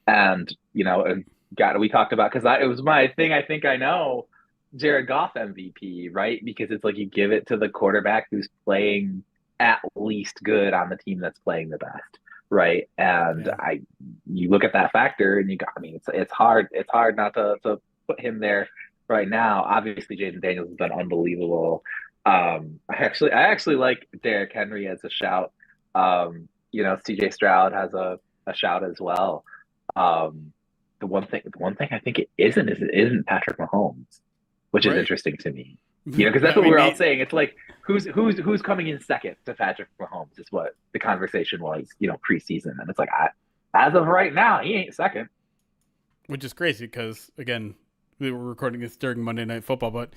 And, we talked about, because it was my thing, I think I know, Jared Goff MVP, right? Because it's like you give it to the quarterback who's playing at least good on the team that's playing the best, right? And you look at that factor, and it's hard not to put him there right now. Obviously, Jaden Daniels has been unbelievable. I actually like Derrick Henry as a shout. CJ Stroud has a shout as well. The one thing I think it isn't Patrick Mahomes, which is interesting to me. Because that's what we're all saying. It's like who's coming in second to Patrick Mahomes is what the conversation was, preseason. And it's like, as of right now, he ain't second. Which is crazy because, again, we were recording this during Monday Night Football, but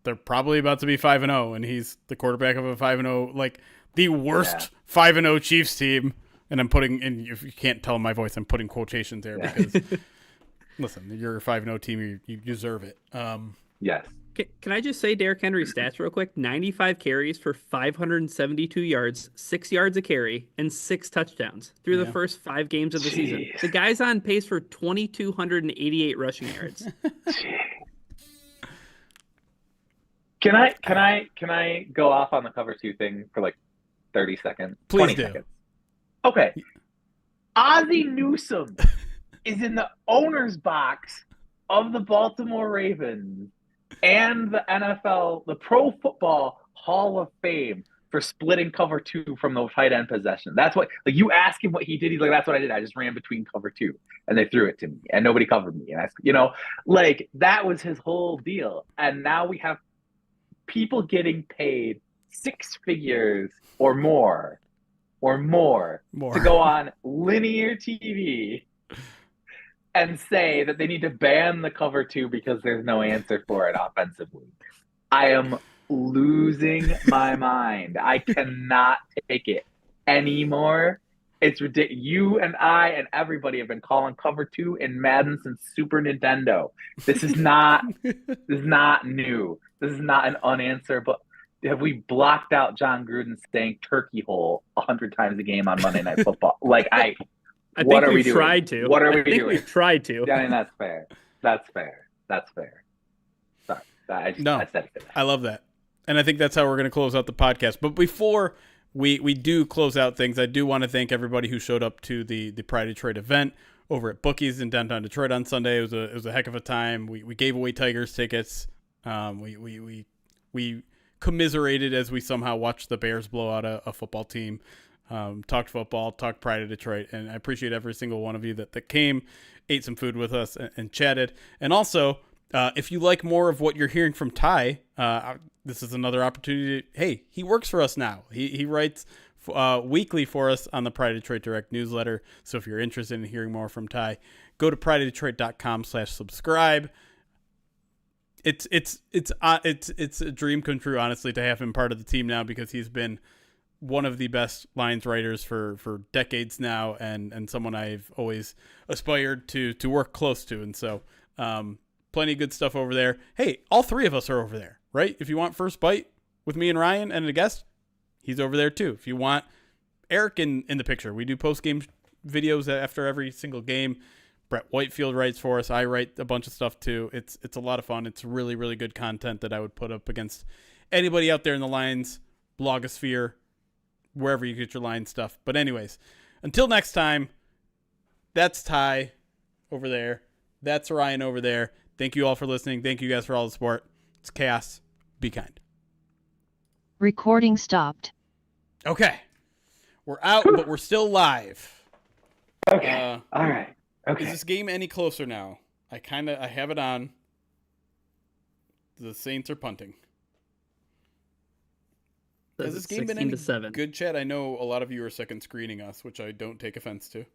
they're probably about to be 5-0, and he's the quarterback of a 5-0, like the worst 5-0 Chiefs team. And I'm putting, and if you can't tell my voice, I'm putting quotations there because, listen, you're a 5-0 team, you deserve it. Yes. Can I just say Derrick Henry's stats real quick? 95 carries for 572 yards, 6 yards a carry, and 6 touchdowns through the first 5 games of the season. The guy's on pace for 2,288 rushing yards. Can I go off on the cover 2 thing for like 30 seconds? Please do. Seconds. Okay. Ozzie Newsome is in the owner's box of the Baltimore Ravens and the NFL, the Pro Football Hall of Fame for splitting cover 2 from the tight end possession. That's what, like, you ask him what he did. He's like, that's what I did. I just ran between cover 2 and they threw it to me and nobody covered me. And that was his whole deal. And now we have people getting paid 6 figures or more to go on linear TV and say that they need to ban the cover 2 because there's no answer for it offensively. I am losing my mind. I cannot take it anymore. It's ridiculous. You and I and everybody have been calling cover 2 in Madden since Super Nintendo. This is not new. This is not an unanswerable. Have we blocked out John Gruden saying turkey hole 100 times a game on Monday Night Football? I think we've tried to. What are we doing? We've tried to. Yeah, and that's fair. That's fair. Sorry. I said it. I love that. And I think that's how we're going to close out the podcast. But before we do close out things, I do want to thank everybody who showed up to the Pride of Detroit event over at Bookies in downtown Detroit on Sunday. It was a heck of a time. We gave away Tigers tickets. We commiserated as we somehow watched the Bears blow out a football team. talked football, talked Pride of Detroit, and I appreciate every single one of you that came, ate some food with us, and chatted. And also, if you like more of what you're hearing from Ty, this is another opportunity. Hey, he works for us now. He writes weekly for us on the Pride of Detroit Direct newsletter. So if you're interested in hearing more from Ty, go to prideofdetroit.com/subscribe. It's a dream come true, honestly, to have him part of the team now, because he's been one of the best Lions writers for decades now, and someone I've always aspired to work close to. And so plenty of good stuff over there. Hey, all three of us are over there, right? If you want First Bite with me and Ryan and a guest, he's over there too. If you want Eric in the picture, we do post-game videos after every single game. Brett Whitefield writes for us. I write a bunch of stuff too. It's a lot of fun. It's really, really good content that I would put up against anybody out there in the Lions blogosphere, wherever you get your Lions stuff. But anyways, until next time, that's Ty over there. That's Ryan over there. Thank you all for listening. Thank you guys for all the support. It's chaos. Be kind. Recording stopped. Okay. We're out, but we're still live. Okay. All right. Okay. Is this game any closer now? I have it on. The Saints are punting. Has this game been any 16-7. good, Chad? I know a lot of you are second screening us, which I don't take offense to.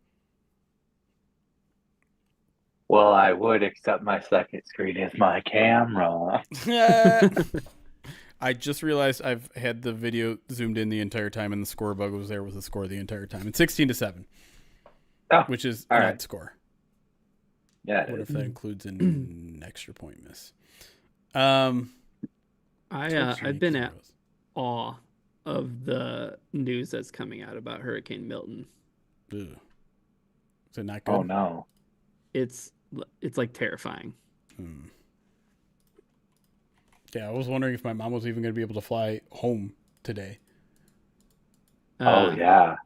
Well, I would, except my second screen is my camera. I just realized I've had the video zoomed in the entire time, and the score bug was there with the score the entire time. It's 16-7, which is an odd score. Yeah. What if that includes an extra point miss? I've been at awe of the news that's coming out about Hurricane Milton. Ugh. Is it not good? Oh no. It's like terrifying. Yeah, I was wondering if my mom was even going to be able to fly home today. Oh yeah.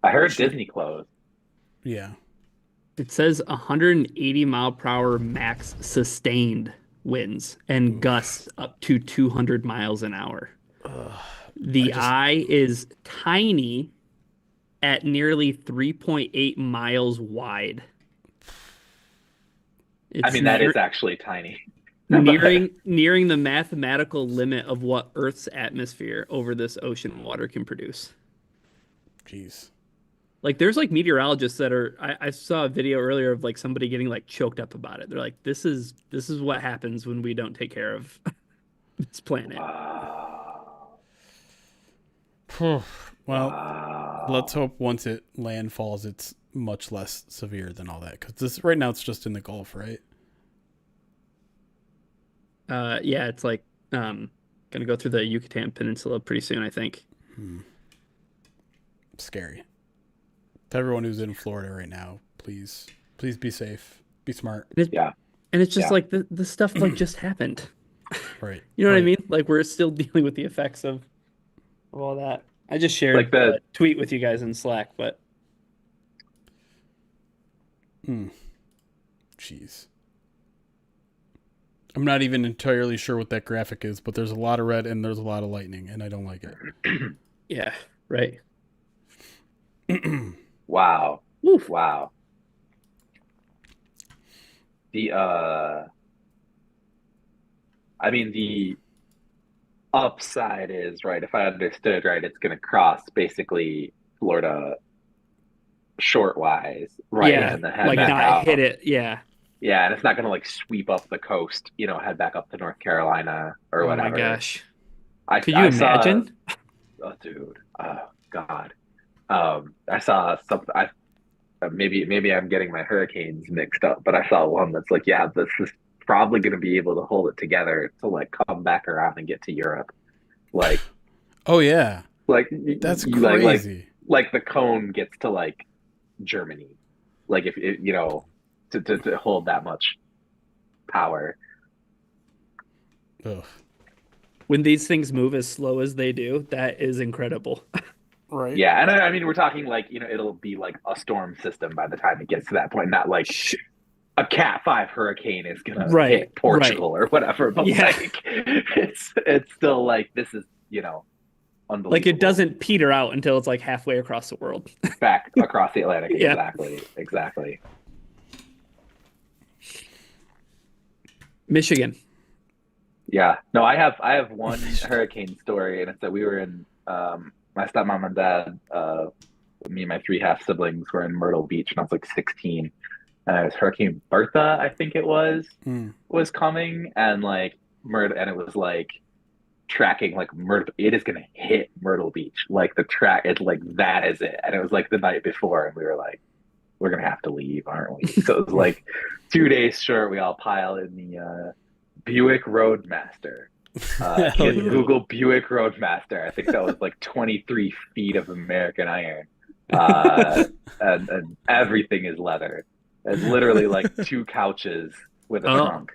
I heard Disney closed. Yeah. It says 180 mile per hour max sustained winds and gusts up to 200 miles an hour. The eye is tiny at nearly 3.8 miles wide. That is actually tiny. nearing the mathematical limit of what Earth's atmosphere over this ocean water can produce. Jeez. Like, there's like meteorologists that are. I saw a video earlier of like somebody getting like choked up about it. They're like, this is what happens when we don't take care of this planet. Well, let's hope once it landfalls, it's much less severe than all that. Because right now it's just in the Gulf, right? Yeah, it's like gonna go through the Yucatan Peninsula pretty soon, I think. Scary. To everyone who's in Florida right now, please be safe, be smart. And it's just like the stuff like just happened. Right. You know what I mean? Like, we're still dealing with the effects of all that. I just shared Like the tweet with you guys in Slack, but jeez. I'm not even entirely sure what that graphic is, but there's a lot of red and there's a lot of lightning, and I don't like it. yeah, right. Wow. Oof. Wow. The upside is, right, if I understood right, it's going to cross basically Florida shortwise, right? Yeah, And then head like back not out. hit it. Yeah. Yeah, and it's not going to like sweep up the coast, head back up to North Carolina or whatever. Oh my gosh. Could you imagine? Oh, dude. Oh, God. I saw something. Maybe I'm getting my hurricanes mixed up, but I saw one that's like, yeah, this is probably going to be able to hold it together to like come back around and get to Europe. Like, oh yeah, like that's crazy. Like the cone gets to like Germany, like if it, to hold that much power. Ugh. When these things move as slow as they do, that is incredible. Right. Yeah, and I mean, we're talking like, it'll be like a storm system by the time it gets to that point, not like a Cat 5 hurricane is gonna hit Portugal or whatever. But like, it's still like, this is unbelievable. Like it doesn't peter out until it's like halfway across the world. Back across the Atlantic. Yeah. Exactly. Michigan. Yeah. No, I have one hurricane story, and it's that we were in my stepmom and dad, me and my three half siblings were in Myrtle Beach when I was like 16. And it was Hurricane Bertha, I think it was coming, and like and it was like tracking like Myrtle. It is gonna hit Myrtle Beach. Like the track, it's like that is it. And it was like the night before, and we were like, we're gonna have to leave, aren't we? So it was like 2 days short. We all pile in the Buick Roadmaster. If you Google Buick Roadmaster, I think that was like 23 feet of American iron, and everything is leather. It's literally like 2 couches with a trunk.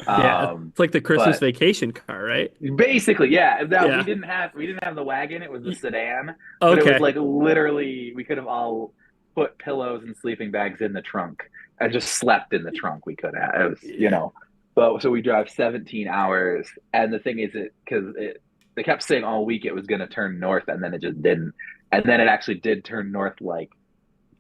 Yeah, it's like the Christmas vacation car, right? Basically, yeah. We didn't have the wagon; it was the sedan. But it was like literally, we could have all put pillows and sleeping bags in the trunk and just slept in the trunk. We could have, it was, But so we drive 17 hours, and the thing is, they kept saying all week it was going to turn north, and then it just didn't. And then it actually did turn north like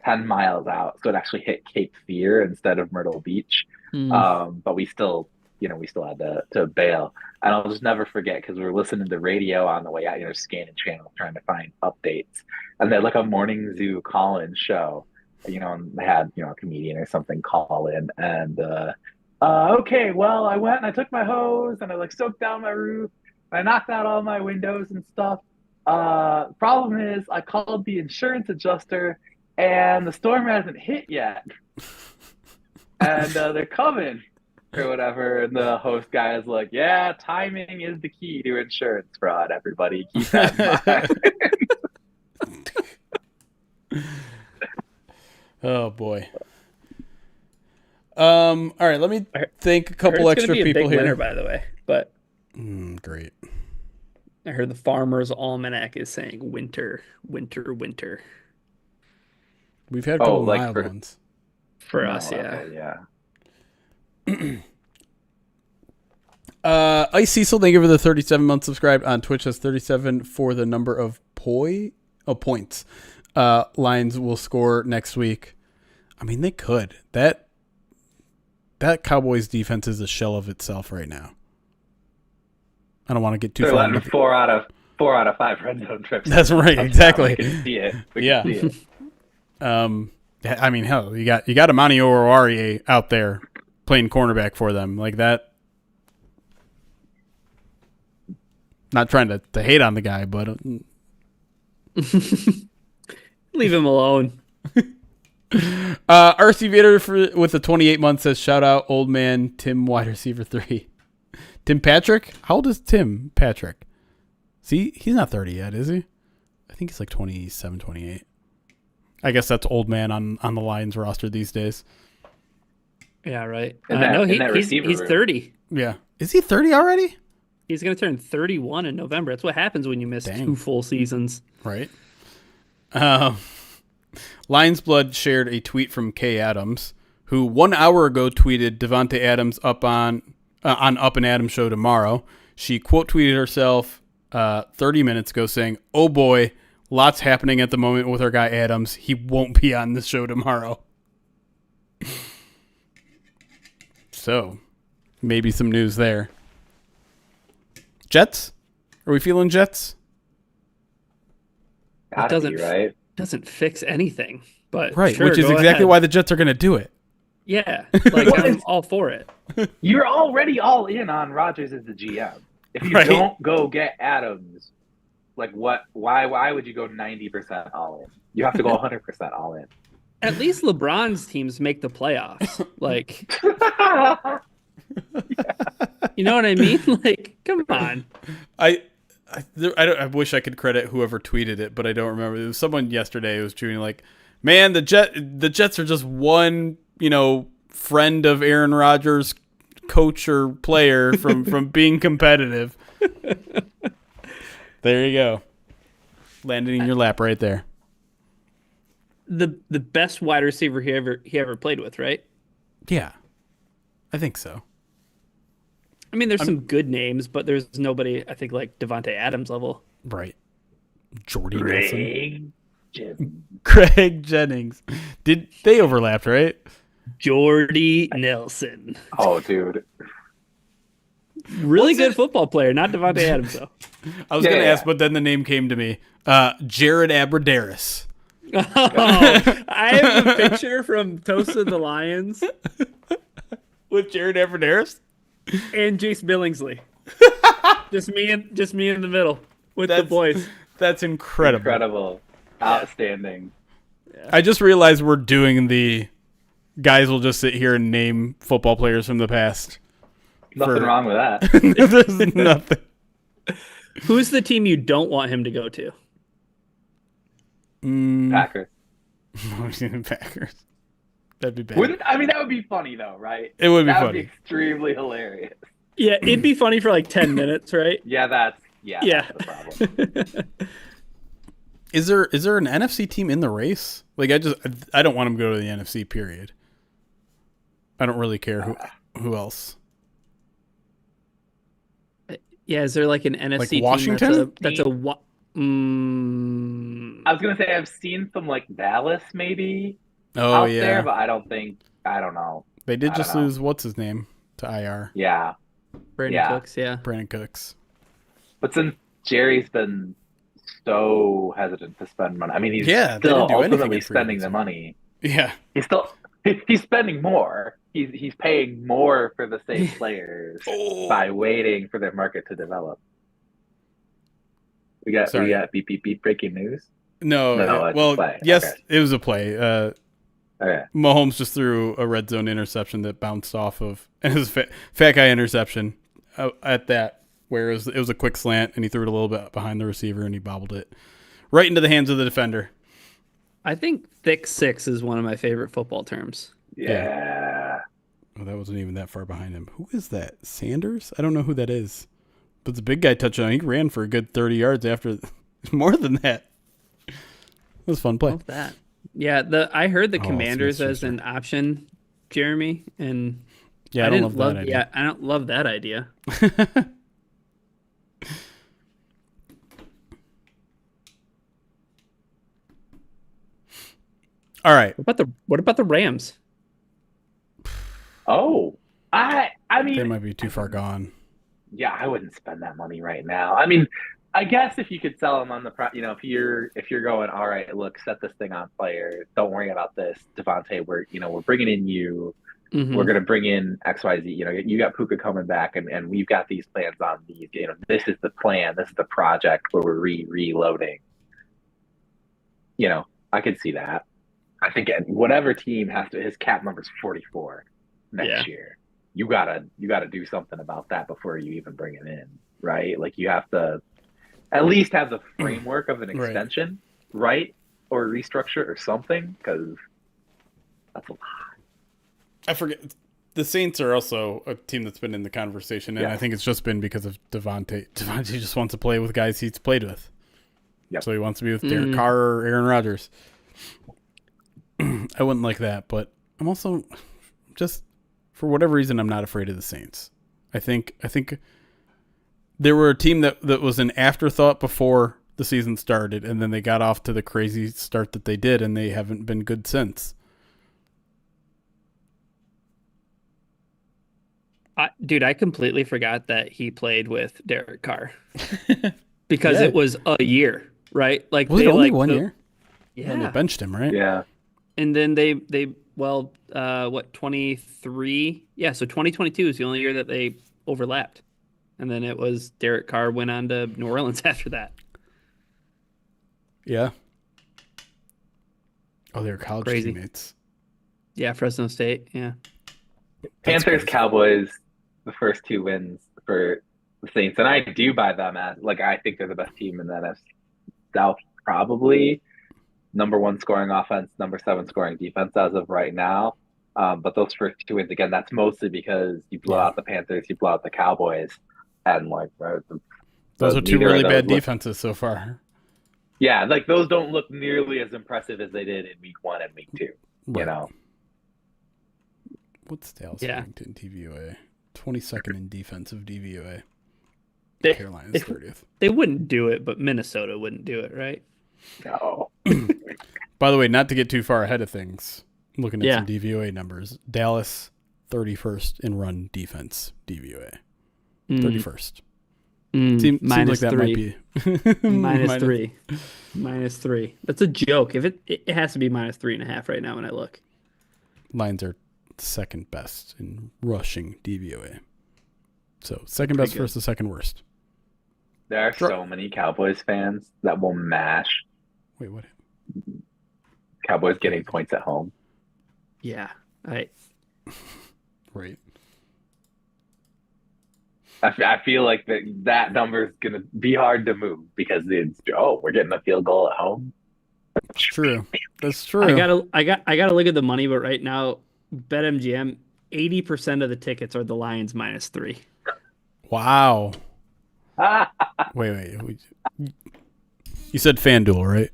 10 miles out, so it actually hit Cape Fear instead of Myrtle Beach. But we still had to bail. And I'll just never forget, because we were listening to the radio on the way out, scanning channels, trying to find updates. And they had like a morning zoo call-in show, and they had, a comedian or something call in. And, okay, well, I went and I took my hose and I like soaked down my roof. And I knocked out all my windows and stuff. Problem is, I called the insurance adjuster and the storm hasn't hit yet. And they're coming. Or whatever, and the host guy is like, yeah, timing is the key to insurance fraud, everybody. Keep that in mind. Oh boy. All right, let me thank a couple extra people here. Winter, by the way, but great. I heard the Farmer's Almanac is saying winter, winter, winter. We've had a couple mild ones for us, yeah. Yeah. Ice Cecil, thank you for the 37 months subscribed on Twitch. That's 37 for the number of points. Lions will score next week. I mean, they could. That Cowboys defense is a shell of itself right now. I don't want to get too far into 4 out of 5 red zone trips. That's right, exactly. We can see it. I mean, hell, you got Amani Oruwariye out there playing cornerback for them like that. Not trying to hate on the guy, but leave him alone. RC Vader with the 28 months says, shout out old man Tim, wide receiver 3. Tim Patrick? How old is Tim Patrick? See, he's not 30 yet, is he? I think he's like 27, 28. I guess that's old man on the Lions roster these days. Yeah, right. He's 30. Yeah. Is he 30 already? He's going to turn 31 in November. That's what happens when you miss 2 full seasons. Right. Lions Blood shared a tweet from Kay Adams, who 1 hour ago tweeted Devontae Adams up on Up and Adams show tomorrow. She quote tweeted herself 30 minutes ago saying, "Oh boy, lots happening at the moment with our guy Adams. He won't be on the show tomorrow." So, maybe some news there. Jets? Are we feeling Jets? Right? Doesn't fix anything, but right, sure, which is exactly why the Jets are going to do it. Yeah, like I'm all for it. You're already all in on Rodgers as the GM. If you don't go get Adams, like what? Why would you go 90% all in? You have to go 100% all in. At least LeBron's teams make the playoffs. Like, you know what I mean? Like, come on. I wish I could credit whoever tweeted it, but I don't remember. It was someone yesterday who was tweeting like, "Man, the Jets are just one, friend of Aaron Rodgers, coach or player from being competitive." There you go. Landed in your lap right there. The best wide receiver he ever played with, right? Yeah, I think so. I mean, there's some good names, but there's nobody, I think, like Devontae Adams level. Right. Jordy Nelson. Jim. Craig Jennings. Did they overlapped, right? Jordy Nelson. Oh, dude. Really good football player, not Devontae Adams, though. I was going to ask, but then the name came to me. Jared Abbrederis. Oh, I have a picture from Toast of the Lions With Jared Abbrederis? and Jace Billingsley. just me in the middle with the That's- boys. That's incredible. Incredible. Outstanding. I just realized we're doing the guys will just sit here and name football players from the past. Nothing wrong with that. There's nothing. Who's the team you don't want him to go to? Packers. Packers. That'd be bad. That would be funny though, right? It would be That would funny. be extremely hilarious. Yeah, it'd be funny for like 10 minutes, right? Yeah, that's Yeah. the problem. Is there an NFC team in the race? Like I don't want him to go to the NFC. Period. I don't really care who else. Yeah, is there like an NFC team Washington? that's a I was gonna say I've seen some like Dallas maybe Oh out yeah, there, but I don't know. they did I just don't know. lose what's his name to IR. Yeah. Brandon Yeah. Cooks, yeah. Brandon Cooks. But since Jerry's been so hesitant to spend money, I mean he's They still didn't do anything ultimately in free spending the agency. money. Yeah, He's spending more. He's paying more for the same players by waiting for their market to develop. We got beep beep beep breaking news. no. It's a Well, play. yes, Okay. it was a play. Okay. Mahomes just threw a red zone interception that bounced off of, and it was a fat guy interception at that, where it was a quick slant, and he threw it a little bit behind the receiver, and he bobbled it right into the hands of the defender. I think thick six is one of my favorite football terms. Yeah. Oh, that wasn't even that far behind him. Who is that? Sanders? I don't know who that is. But the big guy touchdown, he ran for a good 30 yards after. More than that. It was a fun play. Love that. Yeah, I heard the Oh, Commanders Smith-Schuster. as an option, Jeremy, and Yeah, I don't love that idea. Yeah, I don't love that idea. All right. What about the Rams? Oh, I mean, They might be too far gone. yeah, I wouldn't spend that money right now. I mean, I guess if you could sell them on the, if you're going, all right, look, set this thing on fire. Don't worry about this, Devontae. We're bringing in you. Mhm. We're going to bring in XYZ. You got Puka coming back, and we've got these plans on these. This is the plan. This is the project where we're reloading. I could see that. I think whatever team his cap number's 44 next year. You gotta do something about that before you even bring it in, right? Like you have to at least have the framework of an extension, right? Or restructure or something, because that's a lot. I forget. The Saints are also a team that's been in the conversation, and Yeah. I think it's just been because of Devontae. Devontae just wants to play with guys he's played with. Yep. So he wants to be with Derek Carr or Aaron Rodgers. I wouldn't like that, but I'm also just, for whatever reason, I'm not afraid of the Saints. I think there were a team that was an afterthought before the season started, and then they got off to the crazy start that they did, and they haven't been good since. Dude, I completely forgot that he played with Derek Carr because Yeah. it was a year, right? Like Was it only 1 year? Yeah, And they benched him, right? Yeah. and then they 23? Yeah, so 2022 is the only year that they overlapped, and then it was Derek Carr went on to New Orleans after that. Yeah. Oh, they were college Crazy. teammates. Yeah, Fresno State. Yeah, Panthers, crazy. Cowboys, the first two wins for the Saints, and I do buy them as I think they're the best team in the NFC South, probably number 1 scoring offense, number 7 scoring defense as of right now. But those first two wins, again, that's mostly because you blow out the Panthers, you blow out the Cowboys, and Those are two neither of really those bad look- defenses so far. Yeah, those don't look nearly as impressive as they did in week 1 and week 2. Right. What's Dallas Yeah. ranked in DVOA? 22nd in defensive DVOA. Carolina's 30th. They wouldn't do it, but Minnesota wouldn't do it, right? No. By the way, not to get too far ahead of things, looking at Yeah. some DVOA numbers, Dallas 31st in run defense DVOA. 31st. Seems like that -3. might be -3. -3. That's a joke. If it has to be -3.5 right now when I look. Lions are second best in rushing DVOA. So second best good. versus the second worst. There are so many Cowboys fans that will mash Wait, what? Cowboys getting points at home. Yeah. Right. I feel like that number is going to be hard to move because we're getting a field goal at home. That's true. That's true. I gotta look at the money, but right now, BetMGM, 80% of the tickets are the Lions -3. Wow. Wait. You said FanDuel, right?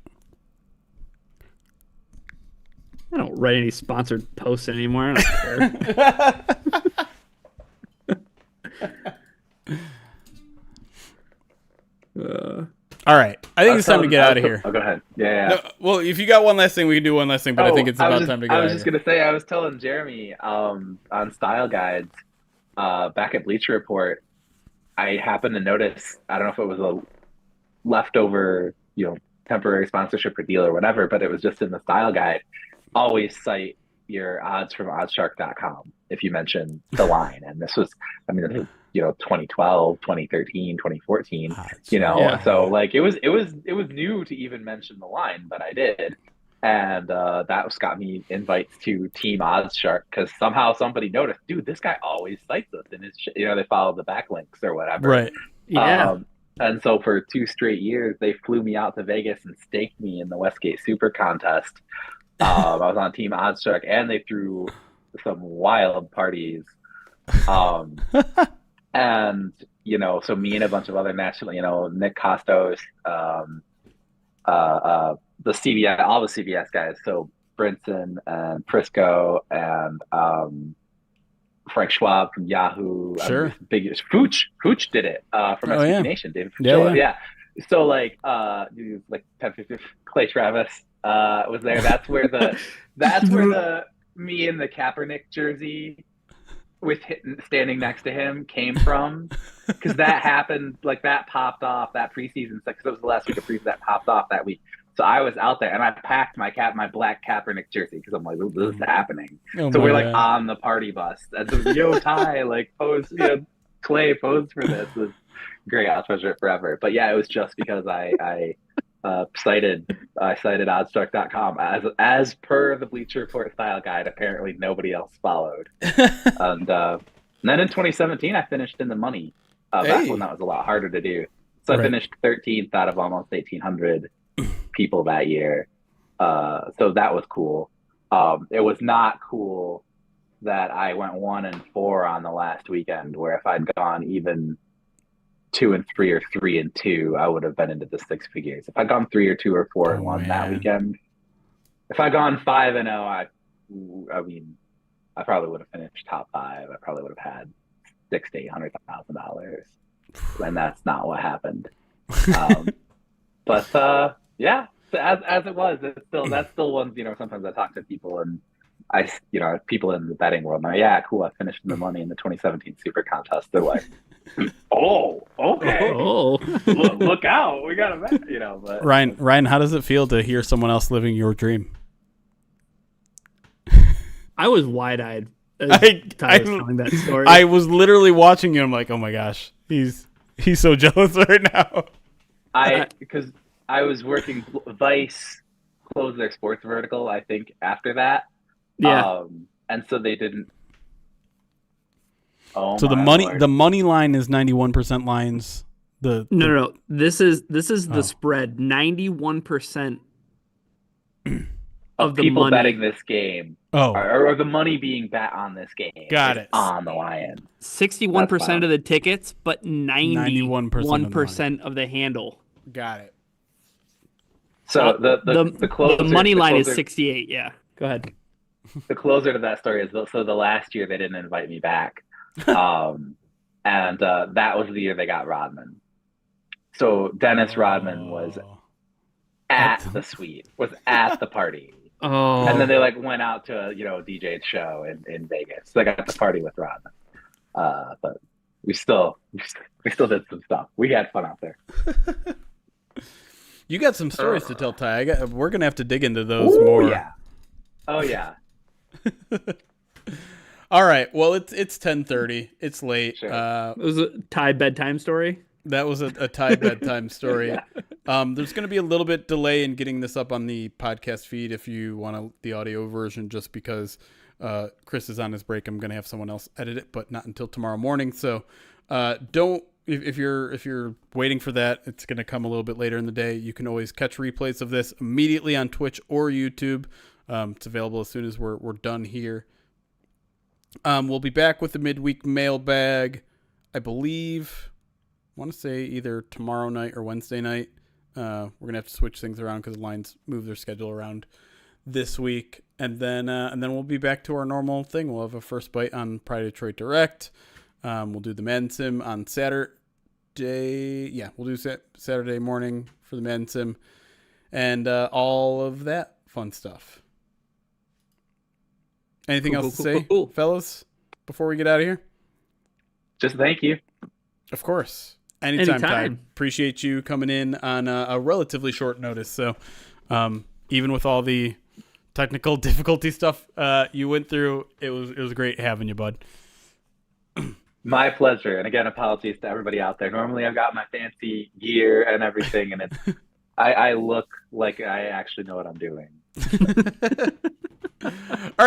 I don't write any sponsored posts anymore. I don't care. All right. I think it's time to get out of here. Oh, go ahead. Yeah. No, well, if you got one last thing, we can do one last thing, but I think it's about time to get out of here. I was just going to say, I was telling Jeremy on Style Guides back at Bleacher Report, I happened to notice, I don't know if it was a leftover, temporary sponsorship or deal or whatever, but it was just in the Style Guide. Always cite your odds from oddshark.com if you mention the line. And this was, 2012, 2013, 2014, Yeah. so like it was new to even mention the line, but I did. And that got me invites to Team Odds Shark because somehow somebody noticed, dude, this guy always cites us in his, they follow the backlinks or whatever. Right. Yeah. And so for 2 straight years, they flew me out to Vegas and staked me in the Westgate Super Contest. I was on Team Odds Shark, and they threw some wild parties. And, so me and a bunch of other national, Nick Costos, the CBS, all the CBS guys. So Brinson and Prisco and Frank Schwab from Yahoo. Sure. Biggest Fooch did it from SB Nation. David Yeah. So like 10-50 Clay Travis was there. That's where the me in the Kaepernick jersey with standing next to him came from, because that happened, like that popped off that preseason, because it was the last week of preseason that popped off that week. So I was out there and I packed my black Kaepernick jersey because I'm like, this is happening. So we're like on the party bus. And so Ty, like pose, Clay posed for this. It was great. I'll treasure it forever. But yeah, it was just because I cited oddstruck.com as per the Bleacher Report Style Guide. Apparently nobody else followed. And then in 2017 I finished in the money. Back when that was a lot harder to do. So I finished 13th out of almost 1,800 people that year. So that was cool. It was not cool that I went 1-4 on the last weekend, where if I'd gone even 2-3 or 3-2, I would have been into the 6 figures. If I'd gone 3 or 2 or 4-1 that weekend, if I'd gone 5-0, I probably would have finished top 5. I probably would have had $600,000 to $800,000, and that's not what happened. But yeah, so as it was, that's still one. Sometimes I talk to people and people in the betting world. And yeah, cool. I finished in the money in the 2017 Super Contest. They're like, oh, okay. Oh, look out, we got a bet. But Ryan, how does it feel to hear someone else living your dream? I was wide-eyed. Telling that story. I was literally watching you. I'm like, oh my gosh, he's so jealous right now. Because I was working, Vice closed their sports vertical, I think, after that. Yeah. And so they didn't. Oh, so the money line is 91% Lions. No. This is the spread. 91% of the people money betting this game. Or the money being bet on this game. Got it. On the Lions. 61% of the tickets, but 91% of of the handle. Got it. So the money line is 68. Yeah. Go ahead. The closer to that story is the last year they didn't invite me back. and that was the year they got Rodman. So Dennis Rodman was at the suite, was at the party. Oh, And then they like went out to DJ's show in Vegas. So they got the party with Rodman. But we still did some stuff. We had fun out there. You got some stories to tell, Ty. We're gonna have to dig into those more. Yeah. Oh yeah. All right. Well, it's 10:30. It's late. Sure. it was a Thai bedtime story. That was a Thai bedtime story. Yeah. There's going to be a little bit delay in getting this up on the podcast feed if you want the audio version, just because Chris is on his break. I'm going to have someone else edit it, but not until tomorrow morning. So if you're waiting for that, it's going to come a little bit later in the day. You can always catch replays of this immediately on Twitch or YouTube. It's available as soon as we're done here. We'll be back with the midweek mailbag, I believe. I want to say either tomorrow night or Wednesday night. We're going to have to switch things around because the Lions move their schedule around this week. And then we'll be back to our normal thing. We'll have a first bite on Pride of Detroit Direct. We'll do the Madden Sim on Saturday. Yeah, we'll do Saturday morning for the Madden Sim. And all of that fun stuff. Anything else to say, fellas, before we get out of here? Just thank you. Of course. Anytime. Ty. Appreciate you coming in on a relatively short notice. So even with all the technical difficulty stuff you went through, it was great having you, bud. My pleasure. And again, apologies to everybody out there. Normally I've got my fancy gear and everything, and it's I look like I actually know what I'm doing. All